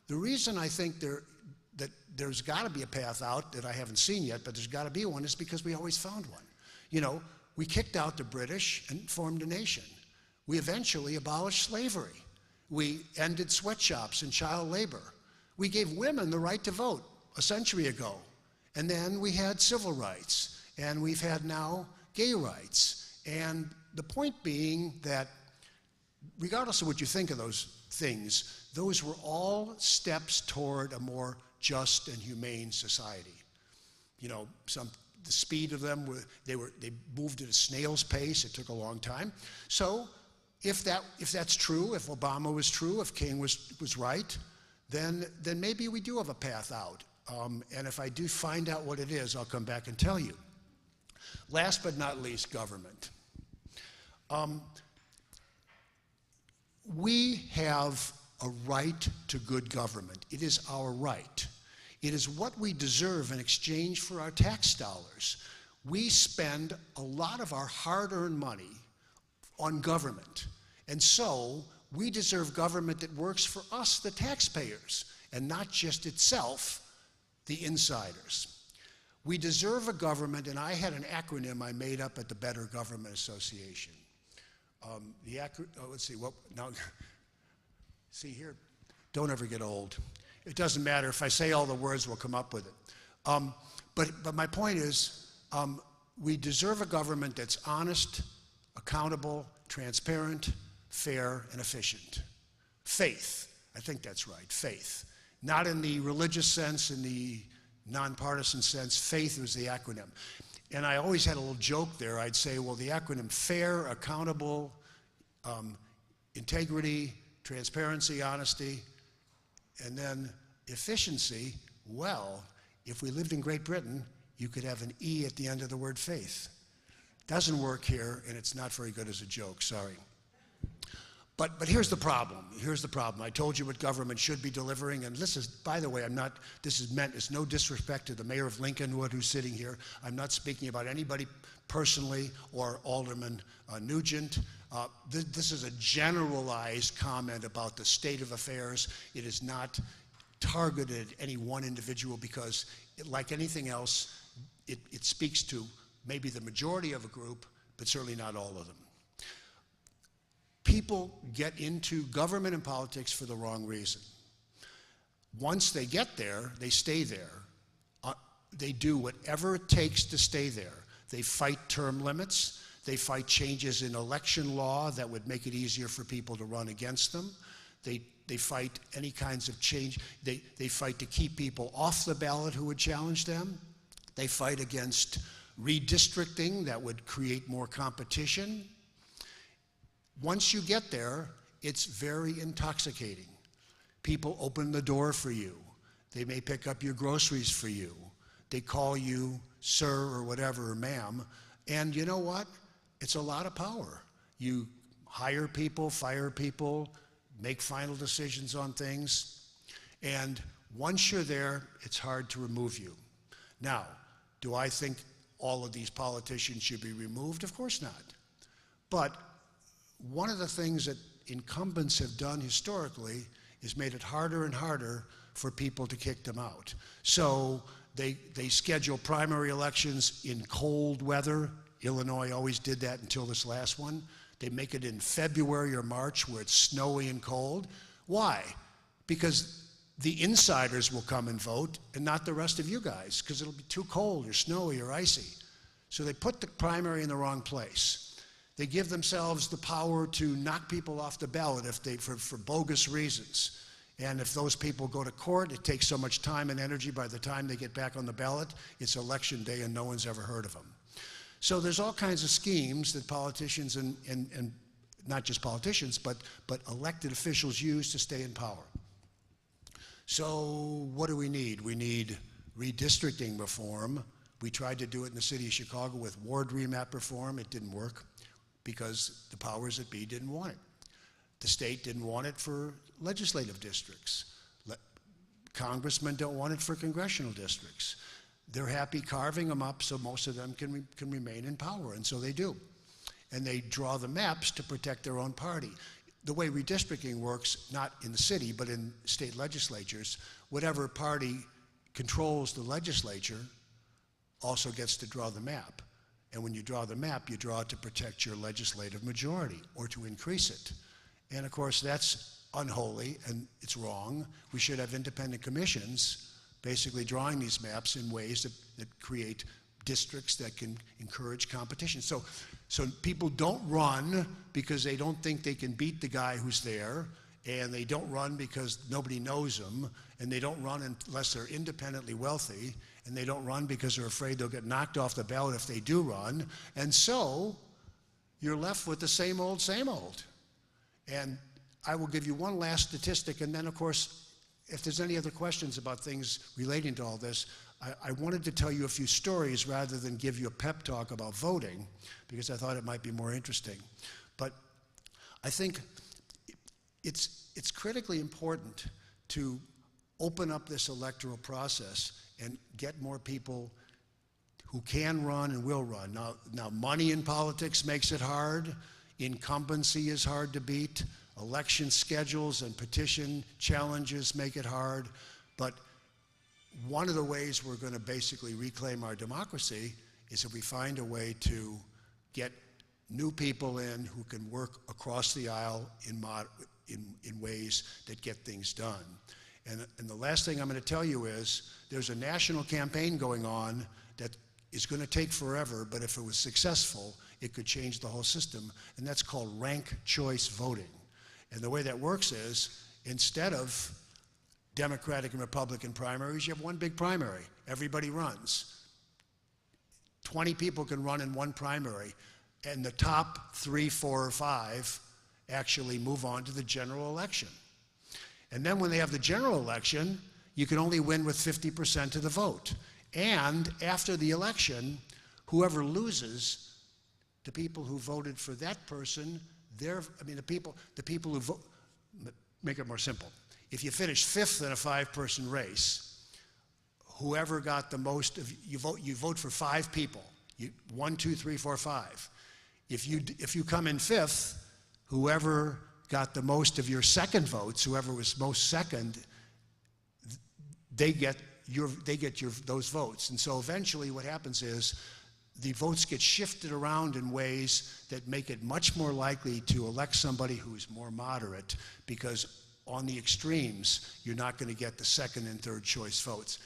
The reason I think that there's got to be a path out that I haven't seen yet, but there's got to be one, is because we always found one. You know, we kicked out the British and formed a nation. We eventually abolished slavery. We ended sweatshops and child labor. We gave women the right to vote a century ago. And then we had civil rights, and we've had now gay rights. And the point being that regardless of what you think of those things, those were all steps toward a more just and humane society. You know, the speed of them, they moved at a snail's pace. It took a long time. So if that's true, if Obama was true, if King was right, then maybe we do have a path out. And if I do find out what it is, I'll come back and tell you. Last but not least, government. We have a right to good government. It is our right. It is what we deserve in exchange for our tax dollars. We spend a lot of our hard-earned money on government. And so We deserve government that works for us, the taxpayers, and not just itself, the insiders. We deserve a government, and I had an acronym I made up at the Better Government Association. Let's see, now, see here, don't ever get old. It doesn't matter. If I say all the words, we'll come up with it. But my point is, we deserve a government that's honest, accountable, transparent, fair, and efficient. Faith, I think that's right, faith. Not in the religious sense, in the nonpartisan sense. Faith was the acronym. And I always had a little joke there. I'd say, well, the acronym fair, accountable, integrity, transparency, honesty, and then efficiency. Well, if we lived in Great Britain, you could have an E at the end of the word faith. Doesn't work here, and it's not very good as a joke, sorry. But here's the problem. Here's the problem. I told you what government should be delivering, and this is, by the way, this is meant, it's no disrespect to the mayor of Lincolnwood who's sitting here. I'm not speaking about anybody personally or Alderman Nugent. This is a generalized comment about the state of affairs. It is not targeted at any one individual because, like anything else, it speaks to maybe the majority of a group, but certainly not all of them. People get into government and politics for the wrong reason. Once they get there, they stay there. They do whatever it takes to stay there. They fight term limits. They fight changes in election law that would make it easier for people to run against them. They fight any kinds of change. They fight to keep people off the ballot who would challenge them. They fight against redistricting that would create more competition. Once you get there, it's very intoxicating. People open the door for you. They may pick up your groceries for you. They call you sir or whatever, or ma'am. And you know what? It's a lot of power. You hire people, fire people, make final decisions on things. And once you're there, it's hard to remove you. Now, do I think all of these politicians should be removed? Of course not. But one of the things that incumbents have done historically is made it harder and harder for people to kick them out. So they schedule primary elections in cold weather. Illinois always did that until this last one. They make it in February or March where it's snowy and cold. Why? Because the insiders will come and vote and not the rest of you guys because it'll be too cold or snowy or icy. So they put the primary in the wrong place. They give themselves the power to knock people off the ballot for bogus reasons. And if those people go to court, it takes so much time and energy by the time they get back on the ballot, it's election day and no one's ever heard of them. So there's all kinds of schemes that politicians and not just politicians, but elected officials use to stay in power. So what do we need? We need redistricting reform. We tried to do it in the city of Chicago with ward remap reform. It didn't work because the powers that be didn't want it. The state didn't want it for legislative districts. Congressmen don't want it for congressional districts. They're happy carving them up so most of them can remain in power, and so they do. And they draw the maps to protect their own party. The way redistricting works, not in the city, but in state legislatures, whatever party controls the legislature also gets to draw the map. And when you draw the map, you draw it to protect your legislative majority or to increase it. And of course, that's unholy and it's wrong. We should have independent commissions basically drawing these maps in ways that create districts that can encourage competition. So people don't run because they don't think they can beat the guy who's there, and they don't run because nobody knows them, and they don't run unless they're independently wealthy, and they don't run because they're afraid they'll get knocked off the ballot if they do run. And so you're left with the same old, same old. And I will give you one last statistic, and then of course, if there's any other questions about things relating to all this, I wanted to tell you a few stories rather than give you a pep talk about voting, because I thought it might be more interesting. But I think it's critically important to open up this electoral process and get more people who can run and will run. Now money in politics makes it hard. Incumbency is hard to beat. election schedules and petition challenges make it hard, but one of the ways we're going to basically reclaim our democracy is if we find a way to get new people in who can work across the aisle in ways that get things done. And the last thing I'm going to tell you is there's a national campaign going on that is going to take forever, but if it was successful, it could change the whole system, and that's called ranked choice voting. And the way that works is, instead of Democratic and Republican primaries, you have one big primary. Everybody runs. 20 people can run in one primary, and the top 3, 4, or 5 actually move on to the general election. And then when they have the general election, you can only win with 50% of the vote. And after the election, whoever loses, the people who voted for that person, the people who vote, make it more simple. If you finish 5th in a 5-person race, whoever got the most of, you vote for 5 people. 1, 2, 3, 4, 5. If you come in 5th, whoever got the most of your second votes, whoever was most second, they get those votes. And so eventually what happens is the votes get shifted around in ways that make it much more likely to elect somebody who's more moderate, because on the extremes, you're not going to get the second and third choice votes.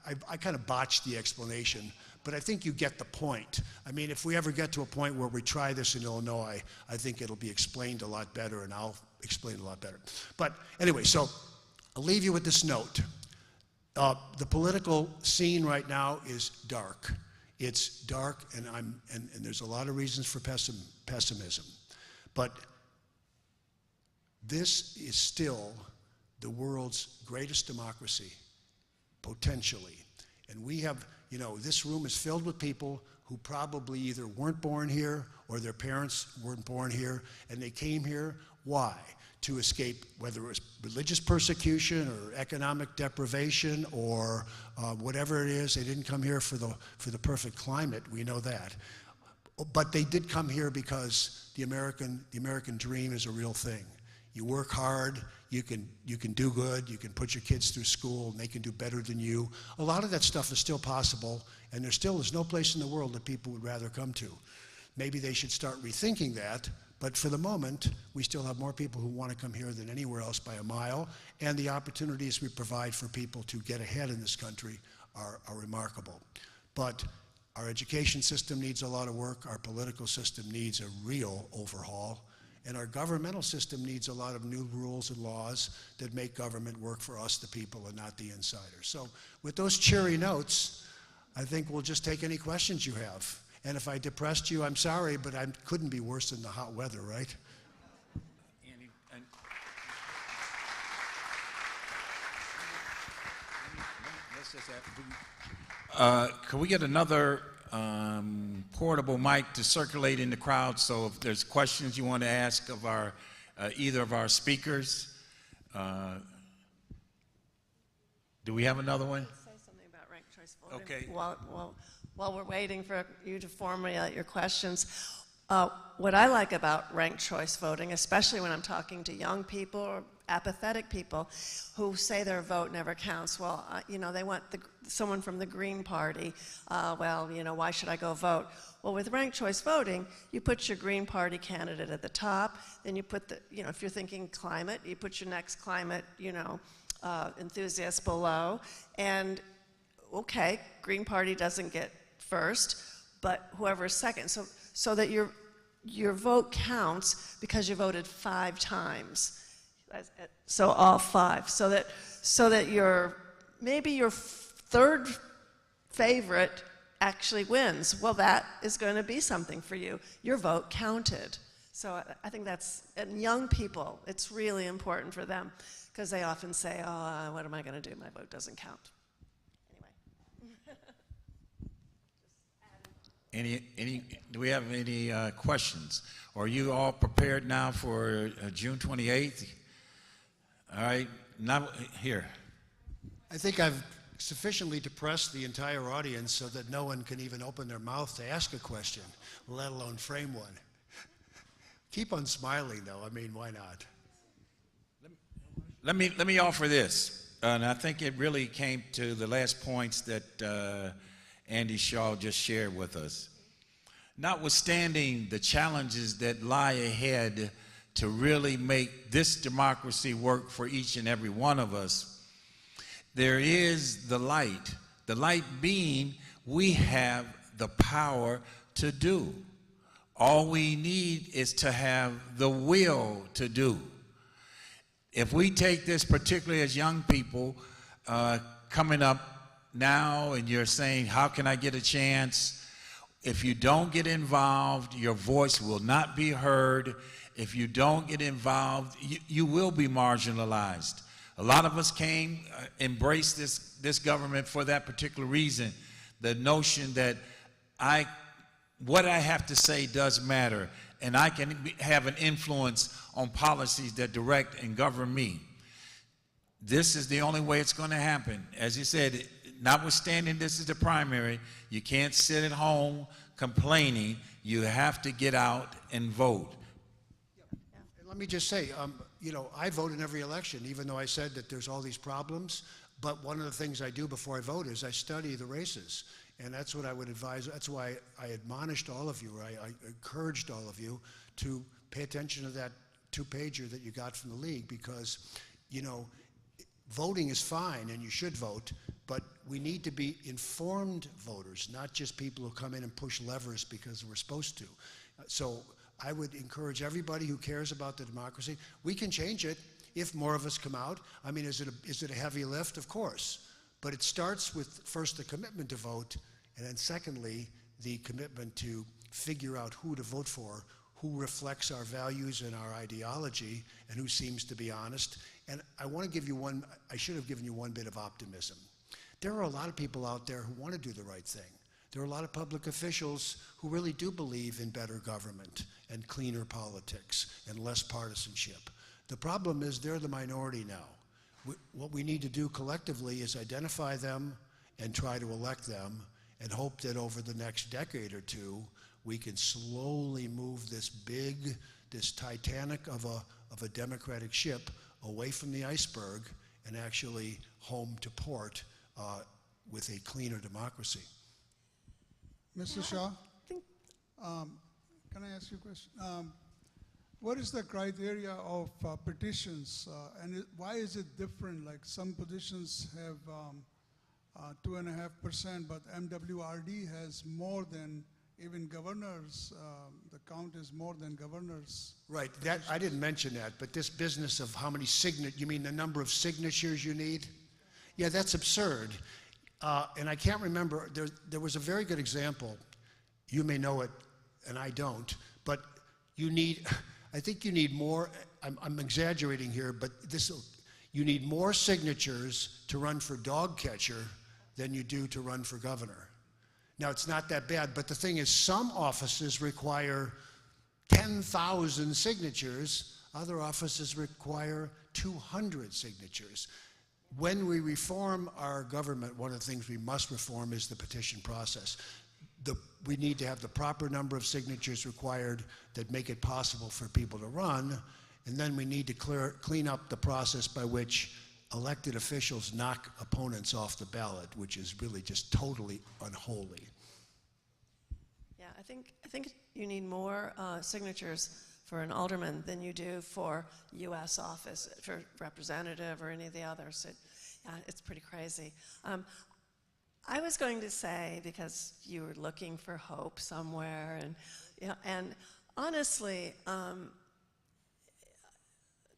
I kind of botched the explanation, but I think you get the point. I mean, if we ever get to a point where we try this in Illinois, I think it'll be explained a lot better, and I'll explain it a lot better. But anyway, so I'll leave you with this note. The political scene right now is dark. It's dark, and there's a lot of reasons for pessimism. But this is still the world's greatest democracy, potentially. And we have, this room is filled with people who probably either weren't born here or their parents weren't born here, and they came here. Why? To escape, whether it was religious persecution or economic deprivation or whatever it is. They didn't come here for the perfect climate, we know that. But they did come here because the American dream is a real thing. You work hard, you can do good, you can put your kids through school, and they can do better than you. A lot of that stuff is still possible, and there's no place in the world that people would rather come to. Maybe they should start rethinking that, but for the moment, we still have more people who want to come here than anywhere else by a mile, and the opportunities we provide for people to get ahead in this country are remarkable. But our education system needs a lot of work, our political system needs a real overhaul, and our governmental system needs a lot of new rules and laws that make government work for us, the people, and not the insiders. So with those cheery notes, I think we'll just take any questions you have. And if I depressed you, I'm sorry, but I couldn't be worse than the hot weather, right? Andy, let's just could we get another portable mic to circulate in the crowd, so if there's questions you want to ask of our either of our speakers? Do we have another one? Say something about ranked choice voting. Okay. While we're waiting for you to formulate your questions, what I like about ranked choice voting, especially when I'm talking to young people or apathetic people who say their vote never counts. Well, they want someone from the Green Party. Why should I go vote? Well, with ranked choice voting, you put your Green Party candidate at the top, then you put if you're thinking climate, you put your next climate, enthusiast below, and okay, Green Party doesn't get first, but whoever's second, so that your vote counts because you voted 5 times. So all 5, so that maybe your third favorite actually wins. Well, that is going to be something for you. Your vote counted. So I think and young people, it's really important for them, because they often say, oh, what am I going to do? My vote doesn't count. Do we have any questions? Are you all prepared now for June 28th? All right, now here. I think I've sufficiently depressed the entire audience so that no one can even open their mouth to ask a question, let alone frame one. Keep on smiling, though. I mean, why not? Let me offer this, and I think it really came to the last points that Andy Shaw just shared with us. Notwithstanding the challenges that lie ahead to really make this democracy work for each and every one of us, there is the light. The light being we have the power to do. All we need is to have the will to do. If we take this, particularly as young people coming up now, and you're saying, how can I get a chance? If you don't get involved, your voice will not be heard. If you don't get involved, you will be marginalized. A lot of us embrace this government for that particular reason. The notion that what I have to say does matter, and I can have an influence on policies that direct and govern me. This is the only way it's going to happen. As you said, notwithstanding this is the primary, you can't sit at home complaining. You have to get out and vote. And let me just say, I vote in every election, even though I said that there's all these problems. But one of the things I do before I vote is I study the races. And that's what I would advise. That's why I admonished all of you, or I encouraged all of you to pay attention to that two-pager that you got from the league, because, voting is fine and you should vote, but we need to be informed voters, not just people who come in and push levers because we're supposed to. So I would encourage everybody who cares about the democracy. We can change it if more of us come out. I mean, is it a heavy lift? Of course. But it starts with, first, the commitment to vote, and then secondly, the commitment to figure out who to vote for, who reflects our values and our ideology, and who seems to be honest. And I want to give you I should have given you one bit of optimism. There are a lot of people out there who want to do the right thing. There are a lot of public officials who really do believe in better government and cleaner politics and less partisanship. The problem is they're the minority now. What we need to do collectively is identify them and try to elect them, and hope that over the next decade or two, we can slowly move this Titanic of a democratic ship away from the iceberg and actually home to port with a cleaner democracy. Mr. Shaw, can I ask you a question? What is the criteria of petitions, and why is it different? Like some petitions have 2.5%, but MWRD has more than even governors. The count is more than governors. Right. I didn't mention that, but this business of how many you mean the number of signatures you need? Yeah, that's absurd. And I can't remember. There was a very good example. You may know it, and I don't. But I think you need more. I'm exaggerating here, but you need more signatures to run for dog catcher than you do to run for governor. Now, it's not that bad, but the thing is, some offices require 10,000 signatures. Other offices require 200 signatures. When we reform our government, one of the things we must reform is the petition process. We need to have the proper number of signatures required that make it possible for people to run, and then we need to clean up the process by which elected officials knock opponents off the ballot, which is really just totally unholy. Yeah, I think you need more signatures for an alderman than you do for U.S. office, for representative or any of the others. It's pretty crazy. I was going to say, because you were looking for hope somewhere, and honestly,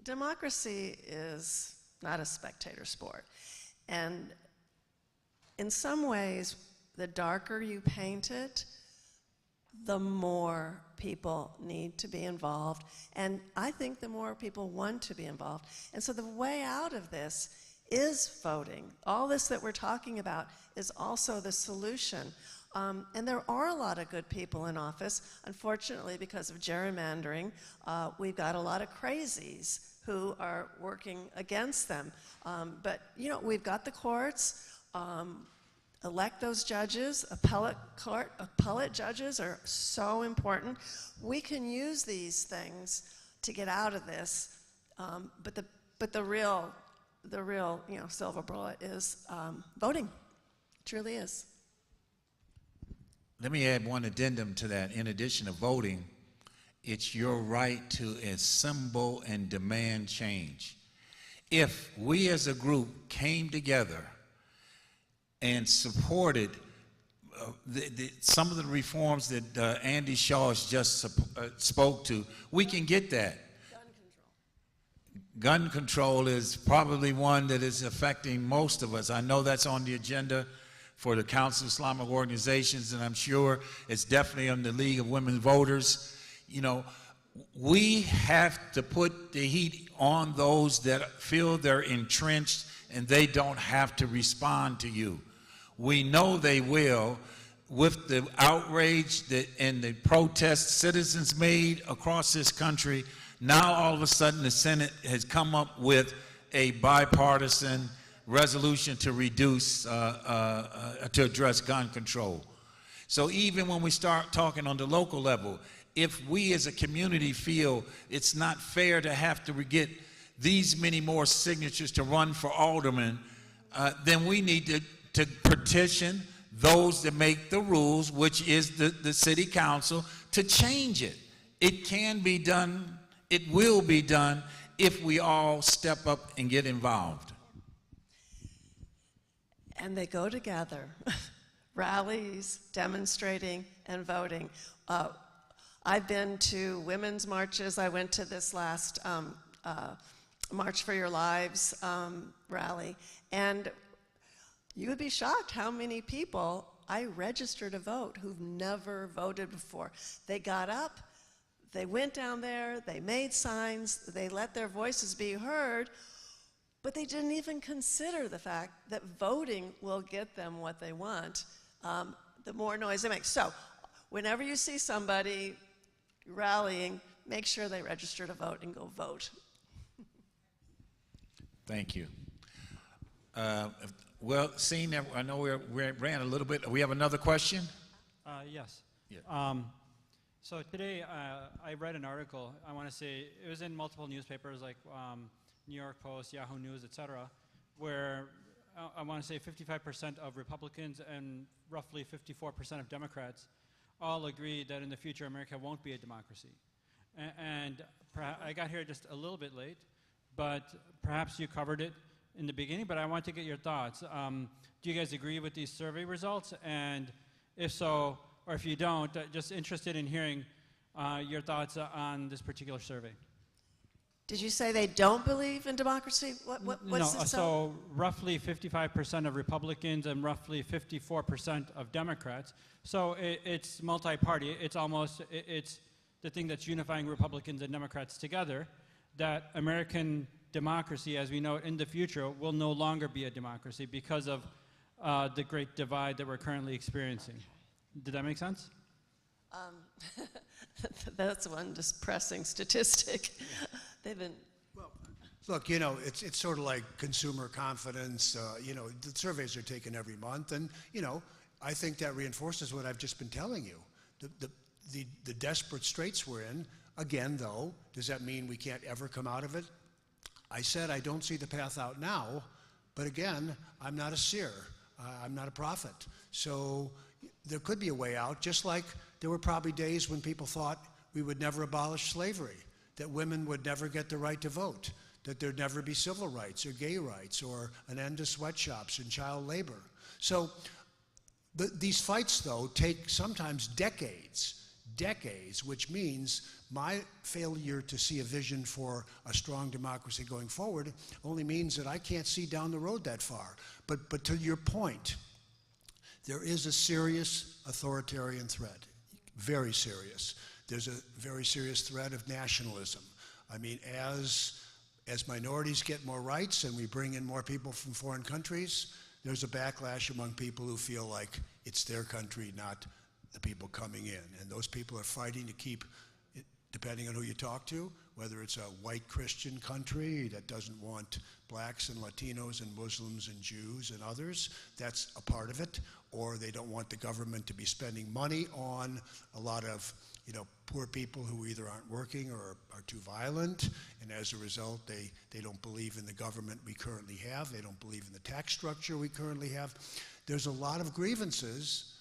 democracy is not a spectator sport. And in some ways, the darker you paint it, the more people need to be involved. And I think the more people want to be involved. And so the way out of this is voting. All this that we're talking about is also the solution. And there are a lot of good people in office. Unfortunately, because of gerrymandering, we've got a lot of crazies who are working against them. But we've got the courts. Elect those judges. Appellate judges are so important. We can use these things to get out of this. But the real the real, silver bullet is voting. Truly is. Let me add one addendum to that. In addition to voting, it's your right to assemble and demand change. If we as a group came together and supported some of the reforms that Andy Shaw has just spoke to, we can get that. Gun control is probably one that is affecting most of us. I know that's on the agenda for the Council of Islamic Organizations, and I'm sure it's definitely on the League of Women Voters. We have to put the heat on those that feel they're entrenched and they don't have to respond to you. We know they will. With the outrage and the protests citizens made across this country, now all of a sudden the Senate has come up with a bipartisan resolution to reduce, to address gun control. So even when we start talking on the local level, if we as a community feel it's not fair to have to get these many more signatures to run for alderman, then we need to petition those that make the rules, which is the city council, to change it. It can be done, it will be done, if we all step up and get involved. And they go together. Rallies, demonstrating, and voting. I've been to women's marches. I went to this last March for Your Lives rally, and you would be shocked how many people I registered to vote who've never voted before. They got up, they went down there, they made signs, they let their voices be heard, but they didn't even consider the fact that voting will get them what they want, the more noise they make. So whenever you see somebody rallying, make sure they register to vote and go vote. Thank you. Well, seeing that, I know we ran a little bit. We have another question? Yes. Yeah. So today I read an article, I want to say, it was in multiple newspapers like New York Post, Yahoo News, etc., where I want to say 55% of Republicans and roughly 54% of Democrats all agree that in the future America won't be a democracy. And I got here just a little bit late, but perhaps you covered it in the beginning, but I want to get your thoughts. Do you guys agree with these survey results? And if so, or if you don't, just interested in hearing your thoughts on this particular survey. Did you say they don't believe in democracy? What's No, this? so roughly 55% of Republicans and roughly 54% of Democrats. So it's multi-party. It's almost, it's the thing that's unifying Republicans and Democrats together, that American democracy, as we know it in the future, will no longer be a democracy because of the great divide that we're currently experiencing. Did that make sense? That's one depressing statistic. They've been. Well, look, it's sort of like consumer confidence. The surveys are taken every month, and I think that reinforces what I've just been telling you. The desperate straits we're in. Again, though, does that mean we can't ever come out of it? I said I don't see the path out now, but again, I'm not a seer. I'm not a prophet. So there could be a way out, just like there were probably days when people thought we would never abolish slavery, that women would never get the right to vote, that there'd never be civil rights or gay rights or an end to sweatshops and child labor. So these fights, though, take sometimes decades, which means my failure to see a vision for a strong democracy going forward only means that I can't see down the road that far. But to your point, there is a serious authoritarian threat, very serious. There's a very serious threat of nationalism. I mean, as minorities get more rights and we bring in more people from foreign countries, there's a backlash among people who feel like it's their country, not the people coming in. And those people are fighting to keep, depending on who you talk to, whether it's a white Christian country that doesn't want blacks and Latinos and Muslims and Jews and others, that's a part of it, or they don't want the government to be spending money on a lot of, poor people who either aren't working or are too violent, and as a result, they don't believe in the government we currently have. They don't believe in the tax structure we currently have. There's a lot of grievances.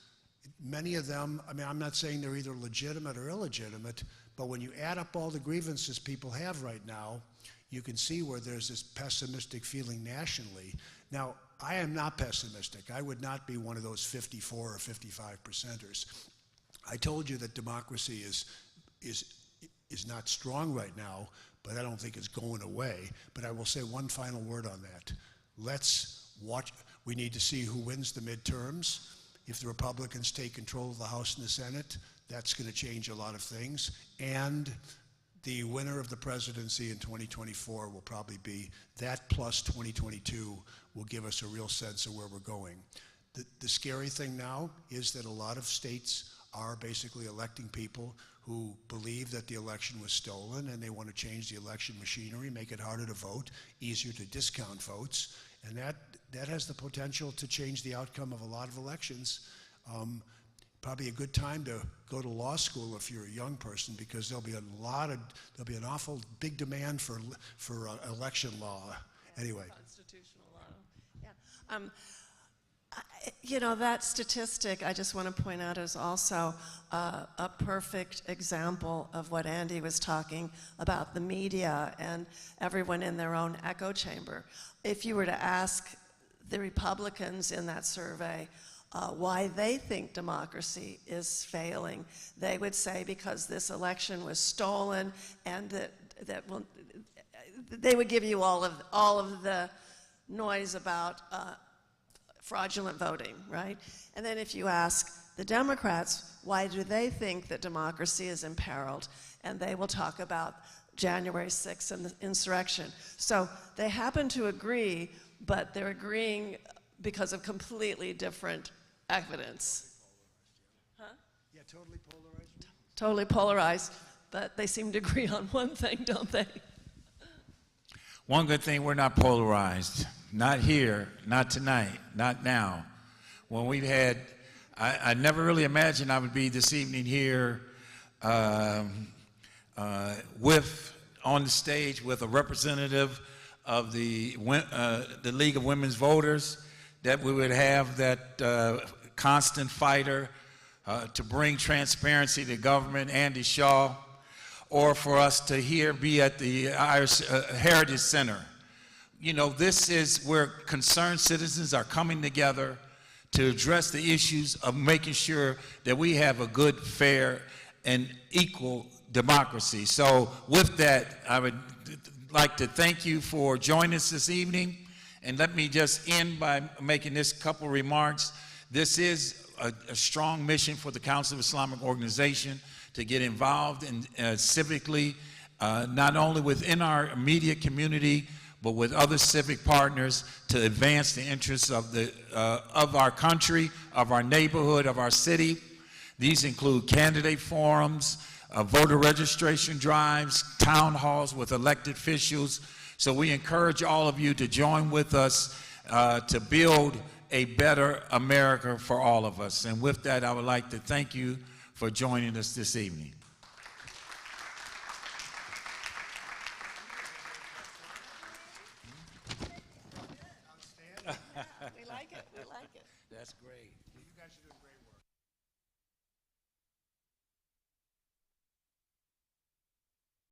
Many of them, I'm not saying they're either legitimate or illegitimate, but when you add up all the grievances people have right now, you can see where there's this pessimistic feeling nationally. Now, I am not pessimistic. I would not be one of those 54 or 55%ers. I told you that democracy is not strong right now, but I don't think it's going away. But I will say one final word on that. Let's watch. We need to see who wins the midterms. If the Republicans take control of the House and the Senate, that's going to change a lot of things. And the winner of the presidency in 2024 will probably be that, plus 2022 will give us a real sense of where we're going. The scary thing now is that a lot of states are basically electing people who believe that the election was stolen, and they want to change the election machinery, make it harder to vote, easier to discount votes, and that has the potential to change the outcome of a lot of elections. Probably a good time to go to law school if you're a young person, because there'll be an awful big demand for election law. Anyway. Constitutional law. Yeah. That statistic I just want to point out is also a perfect example of what Andy was talking about, the media and everyone in their own echo chamber. If you were to ask the Republicans in that survey why they think democracy is failing, they would say because this election was stolen, and they would give you all of the noise about fraudulent voting, right? And then if you ask the Democrats, why do they think that democracy is imperiled? And they will talk about January 6th and the insurrection. So they happen to agree, but they're agreeing because of completely different evidence. Huh? Yeah, totally polarized. Totally polarized, but they seem to agree on one thing, don't they? One good thing, we're not polarized. Not here, not tonight, not now. When we've had, I never really imagined I would be this evening here on the stage with a representative of the League of Women's Voters, that we would have that constant fighter to bring transparency to government, Andy Shaw, or for us to be at the Irish Heritage Center. This is where concerned citizens are coming together to address the issues of making sure that we have a good, fair, and equal democracy. So with that, I would like to thank you for joining us this evening. And let me just end by making this couple remarks. This is a strong mission for the Council of Islamic Organization to get involved in civically, not only within our immediate community, but with other civic partners to advance the interests of our country, of our neighborhood, of our city. These include candidate forums, voter registration drives, town halls with elected officials. So we encourage all of you to join with us to build a better America for all of us. And with that, I would like to thank you for joining us this evening.